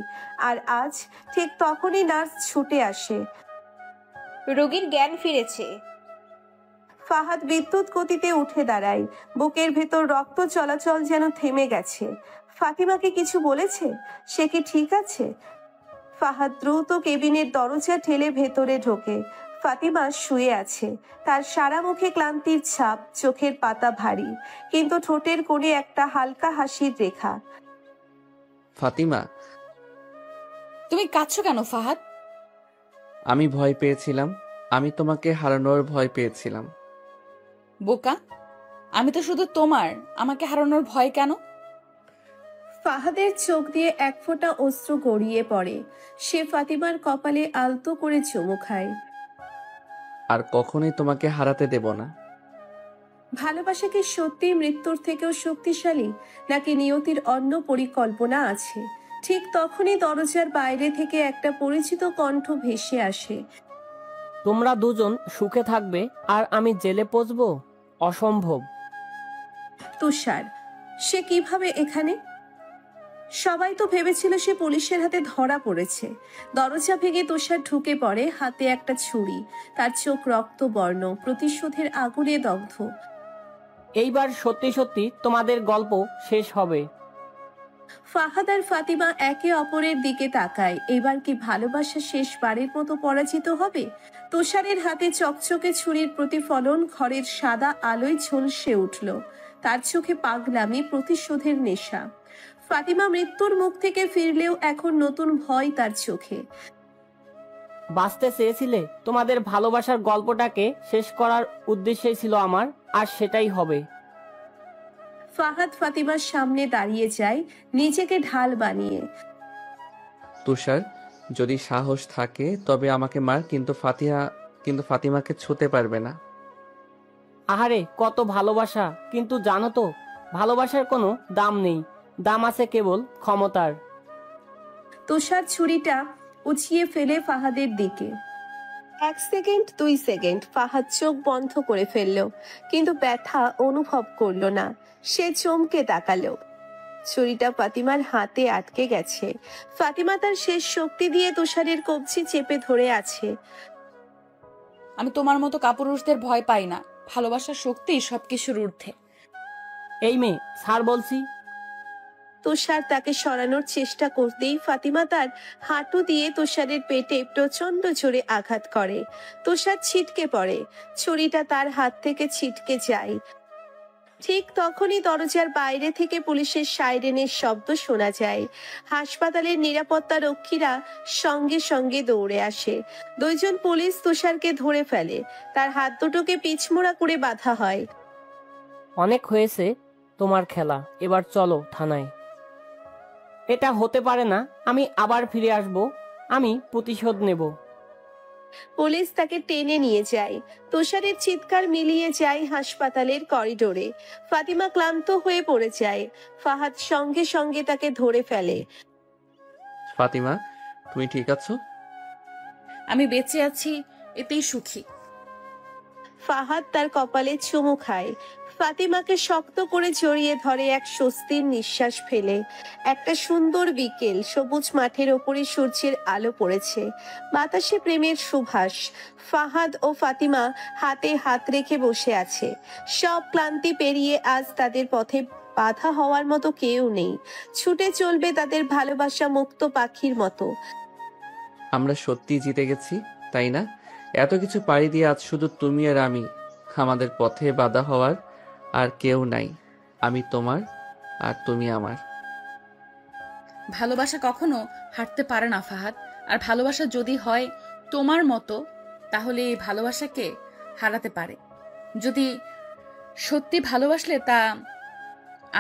আর আজ ঠিক তখনই নার্স ছুটে আসে। রোগীর জ্ঞান ফিরেছে। ফাহাদ বিদ্যুৎ গতিতে উঠে দাঁড়ায়। বুকের ভেতর রক্ত চলাচল যেন থেমে গেছে। ফাতিমাকে কিছু বলেছে? সে কি ঠিক আছে? ফাহাদ দ্রুত কেবিনের দরজা ঠেলে ভেতরে ঢোকে। ফাতিমা শুয়ে আছে, তার সারা মুখে ক্লান্তির ছাপ, চোখের পাতা ভারী, কিন্তু ঠোঁটের কোণে একটা হালকা হাসির রেখা। ফাতিমা, তুমি কাঁদছো কেন ফাহাদ? আমি ভয় পেয়েছিলাম। আমি তোমাকে হারানোর ভয় পেয়েছিলাম। বোকা, আমি তো শুধু তোমার, আমাকে হারানোর ভয় কেন? ফাহাদের চোখ দিয়ে এক ফোঁটা অশ্রু গড়িয়ে পড়ে। সে ফাতিমার কপালে আলতো করে চুমু খায়। আর কখনোই তোমাকে হারাতে দেব না। ভালোবাসা কি সত্যি মৃত্যুর থেকেও শক্তিশালী, নাকি নিয়তির অন্য পরিকল্পনা আছে? ঠিক তখনই দরজার বাইরে থেকে একটা পরিচিত কণ্ঠ ভেসে আসে। তোমরা দুজন সুখে থাকবে আর আমি জেলে পচবো? অসম্ভব। তুষার, সে কিভাবে এখানে? সবাই তো ভেবেছিল সে পুলিশের হাতে ধরা পড়েছে। দরজা ভেঙে তুষার ঢুকে পড়ে, হাতে একটা ছুরি। তার চোখ রক্তবর্ণ, প্রতিশোধের আগুনে দগ্ধ। এইবার সত্যি সত্যি তোমাদের গল্প শেষ হবে। ফাহাদ আর ফাতিমা একে অপরের দিকে তাকায়। এবার কি ভালোবাসা শেষবারের মতো পরাজিত হবে? তুষারের হাতে চকচকে ছুরির প্রতিফলন ঘরের সাদা আলোয় ঝলসে উঠল। তার চোখে পাগলামি, প্রতিশোধের নেশা। ফাতিমা মৃত্যুর মুখ থেকে ফিরলেও এখন নতুন ভয় তার চোখে। বাঁচতে চেয়েছিলে, তোমাদের ভালোবাসার গল্পটাকে শেষ করার উদ্দেশ্যই ছিল আমার, আর সেটাই হবে। ফাহাদ ফাতিমার সামনে দাঁড়িয়ে যায়, নিজেকে ঢাল বানিয়ে। তুষার, যদি সাহস থাকে তবে আমাকে মার, কিন্তু ফাতিমাকে ছুঁতে পারবে না। আহারে, কত ভালোবাসা! কিন্তু জানো তো, ভালোবাসার কোনো দাম নেই, দাম আছে কেবল ক্ষমতার। তুষার ছুরিটা উঁচিয়ে ফেলে ফাহাদের দিকে। 1 সেকেন্ড, 2 সেকেন্ড ফাহাদ চোখ বন্ধ করে ফেলল, কিন্তু ব্যথা অনুভব করলো না। সে চমকে তাকালো। ছুরিটা ফাতিমার হাতে আটকে গেছে। ফাতিমা তার শেষ শক্তি দিয়ে তুষারের কবজি চেপে ধরে আছে। আমি তোমার মতো কাপুরুষদের ভয় পাই না। ভালোবাসার শক্তি সবকিছুর ঊর্ধ্বে। এই মেয়ে, ছাড় বলছি। তুষার তাকে সরানোর চেষ্টা করতেই ফাতিমা তার হাঁটু দিয়ে তুষারের পেটে প্রচন্ড জোরে আঘাত করে। তুষার ছিটকে পড়ে, ছুরিটা তার হাত থেকে ছিটকে যায়। ঠিক তখনই দরজার বাইরে থেকে পুলিশের সাইরেনের শব্দ শোনা যায়। হাসপাতালের নিরাপত্তা রক্ষীরা সঙ্গে সঙ্গে দৌড়ে আসে। 2 জন পুলিশ তুষারকে ধরে ফেলে। তার হাত দুটোকে পিছমোড়া করে বাঁধা হয়। অনেক হয়েছে তোমার খেলা, এবার চলো থানায়। এটা হতে পারে না, আমি আবার ফিরে আসব, আমি প্রতিশোধ নেব। পুলিশ তাকে টেনে নিয়ে যায়। তুষারের চিৎকার মিলিয়ে যায় হাসপাতালের করিডোরে। ফাতিমা ক্লান্ত হয়ে পড়ে যায়। ফাহাদ সঙ্গে সঙ্গে তাকে ধরে ফেলে। ফাতিমা, তুমি ঠিক আছো? আমি বেঁচে আছি, এতেই সুখী। ফাহাদ তার কপালে চুমু খায়। ফাতিমাকে শক্ত করে জড়িয়ে ধরে, এক স্বস্তির নিঃশ্বাস ফেলে। একটা সুন্দর বিকেল, সবুজ মাঠের ওপরে সূর্যের আলো পড়েছে, বাতাসে প্রেমের সুবাস। ফাহাদ ও ফাতিমা হাতে হাত রেখে বসে আছে। সব ক্লান্তি পেরিয়ে আজ তাদের পথে বাধা হওয়ার মতো কেউ নেই। ছুটে চলবে তাদের ভালোবাসা মুক্ত পাখির মতো। আমরা সত্যি জিতে গেছি, তাই না? এত কিছু পাড়ি দিয়ে আজ শুধু তুমি আর আমি, আমাদের পথে বাধা হওয়ার আর কেউ নাই। আমি তোমার আর তুমি আমার। ভালোবাসা কখনো হারতে পারে না ফাহাদ। আর ভালোবাসা যদি হয় তোমার মতো, তাহলে এই ভালোবাসাকে হারাতে পারে। যদি সত্যি ভালোবাসলে তা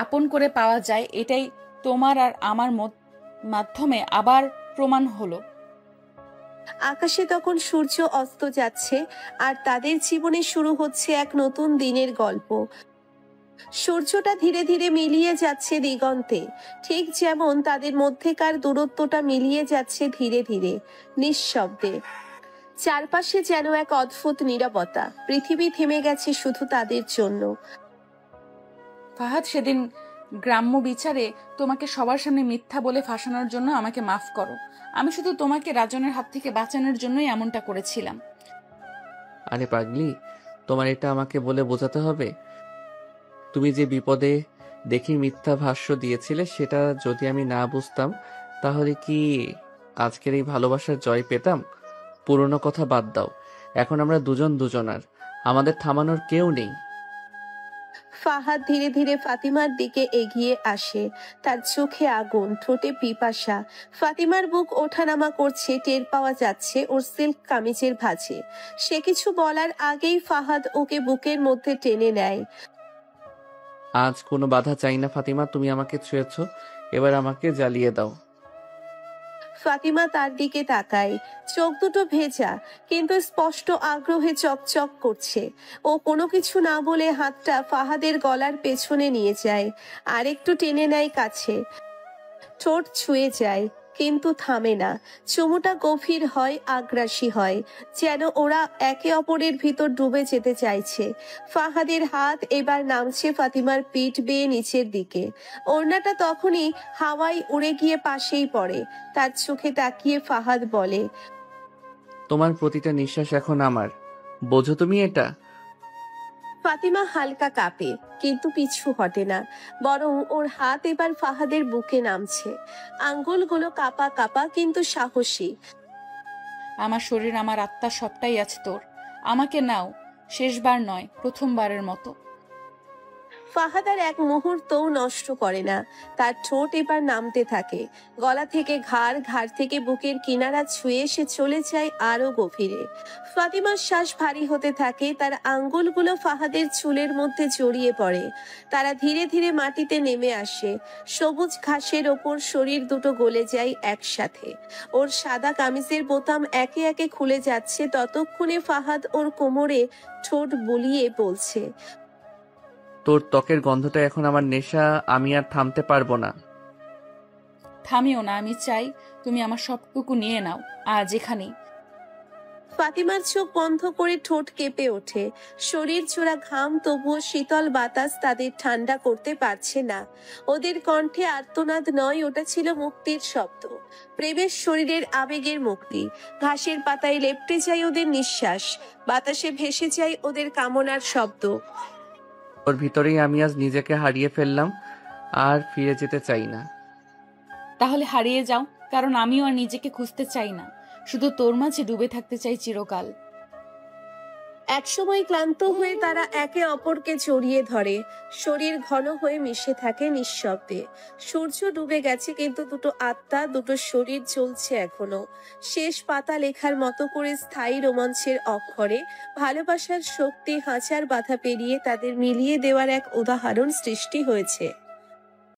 আপন করে পাওয়া যায়, এটাই তোমার আর আমার মাধ্যমে আবার প্রমাণ হলো। আকাশে তখন সূর্য অস্ত যাচ্ছে আর তাদের জীবনে শুরু হচ্ছে এক নতুন দিনের গল্প। সূর্যটা ধীরে ধীরে মিলিয়ে যাচ্ছে দিগন্তে, ঠিক যেমন তাদের মধ্যেকার দূরত্বটা মিলিয়ে যাচ্ছে ধীরে ধীরে নিঃশব্দে। চারপাশে যেন এক অদ্ভুত নীরবতা, পৃথিবী থেমে গেছে শুধু তাদের জন্য। ফাহাদ, সেদিন গ্রাম্য বিচারে তোমাকে সবার সামনে মিথ্যা বলে ফাঁসানোর জন্য আমাকে মাফ করো। আমি শুধু তোমাকে রাজনের হাত থেকে বাঁচানোর জন্যই এমনটা করেছিলাম। আরে পাগলি, তোমার এটা আমাকে বলে বোঝাতে হবে? তুমি যে বিপদে দেখি মিথ্যা ভাষ্য দিয়েছিলে, সেটা যদি আমি না বুঝতাম তাহলে কি আজকের এই ভালোবাসার জয় পেতাম? পুরনো কথা বাদ দাও, এখন আমরা দুজন দুজনার, আমাদের থামানোর কেউ নেই। ফাহাদ ধীরে ধীরে ফাতিমার দিকে এগিয়ে আসে, তার চোখে আগুন, ঠোঁটে পিপাসা। ফাতিমার বুক ওঠানামা করছে, টের পাওয়া যাচ্ছে ওর সিল্ক কামিজের ভাঁজে। সে কিছু বলার আগেই ফাহাদ ওকে বুকের মধ্যে টেনে নেয়। আজ কোনো বাধা চাই না ফাতিমা, তুমি আমাকে ছুঁয়েছো, এবার আমাকে জ্বালিয়ে দাও। ফাতিমা তার দিকে তাকায়, চোখ দুটো ভেজা কিন্তু স্পষ্ট আগ্রহে চকচক করছে। ও কোনো কিছু না বলে হাতটা ফাহাদের গলার পেছনে নিয়ে যায়, আর একটু টেনে নেয় কাছে। ঠোঁট ছুঁয়ে যায় কিন্তু থামে না। চুমুটা গভীর হয়, আগ্রাসী হয়, যেন ওরা একে অপরের ভিতর ডুবে যেতে চাইছে। ফাহাদের হাত এবার নামছে ফাতিমার পিঠ বেয়ে নিচের দিকে। ওড়নাটা তখনই হাওয়ায় উড়ে গিয়ে পাশেই পড়ে। তার চোখে তাকিয়ে ফাহাদ বলে, তোমার প্রতিটা নিঃশ্বাস এখন আমার, বোঝো তুমি এটা? ফাতিমা হালকা কাঁপে কিন্তু পিছু হটে না, বরং ওর হাত এবার ফাহাদের বুকে নামছে। আঙ্গুলগুলো কাঁপা কাঁপা কিন্তু সাহসী। আমার শরীর, আমার আত্মা সবটাই আছে তোর, আমাকে নাও, শেষবার নয়, প্রথমবারের মতো। ফাহাদ আর এক মুহূর্তও নষ্ট করে না, তার ঠোঁট এবার নামতে থাকে। গলা থেকে ঘাড়, ঘাড় থেকে বুকের কিনারা ছুঁয়ে সে চলে যায় আরো গভীরে। ফাতিমার শ্বাস ভারী হতে থাকে, তার আঙ্গুলগুলো ফাহাদের চুলের মধ্যে জড়িয়ে পড়ে। তারা ধীরে ধীরে মাটিতে নেমে আসে। সবুজ ঘাসের ওপর শরীর দুটো গলে যায় একসাথে। ওর সাদা কামিজের বোতাম একে একে খুলে যাচ্ছে, ততক্ষণে ফাহাদ ওর কোমরে ঠোঁট বুলিয়ে বলছে, তোর ত্বকের গন্ধটা এখন আমার নেশা, আমি আর থামতে পারবো না। থামিও না, আমি চাই তুমি আমার সবটুকু নিয়ে নাও আজ এখানেই। ফাতিমার চোখ বন্ধ করে ঠোঁট কেঁপে ওঠে, শরীর ছোড়া ঘাম, তবুও শীতল বাতাস তাদের ঠান্ডা করতে পারছে না। ওদের কণ্ঠে আর্তনাদ নয়, ওটা ছিল মুক্তির শব্দ, প্রেমের শরীরের আবেগের মুক্তি। ঘাসের পাতায় লেপ্টে যায় ওদের নিঃশ্বাস, বাতাসে ভেসে যায় ওদের কামনার শব্দ। ওর ভিতরেই আমি আজ নিজেকে হারিয়ে ফেললাম, আর ফিরে যেতে চাই না। তাহলে হারিয়ে যাও, কারণ আমিও আর নিজেকে খুঁজতে চাই না, শুধু তোর মাঝে ডুবে থাকতে চাই চিরকাল। একসময় ক্লান্ত হয়ে তারা একে অপরকে জড়িয়ে ধরে, শরীর ঘন হয়ে মিশে থাকে নিঃশব্দে। সূর্য ডুবে গেছে কিন্তু দুটো আত্মা, দুটো শরীর চলছে এখনো। শেষ পাতা লেখার মতো করে স্থায়ী রোমাঞ্চের অক্ষরে ভালোবাসার শক্তি হাজার বাধা পেরিয়ে তাদের মিলিয়ে দেওয়ার এক উদাহরণ সৃষ্টি হয়েছে।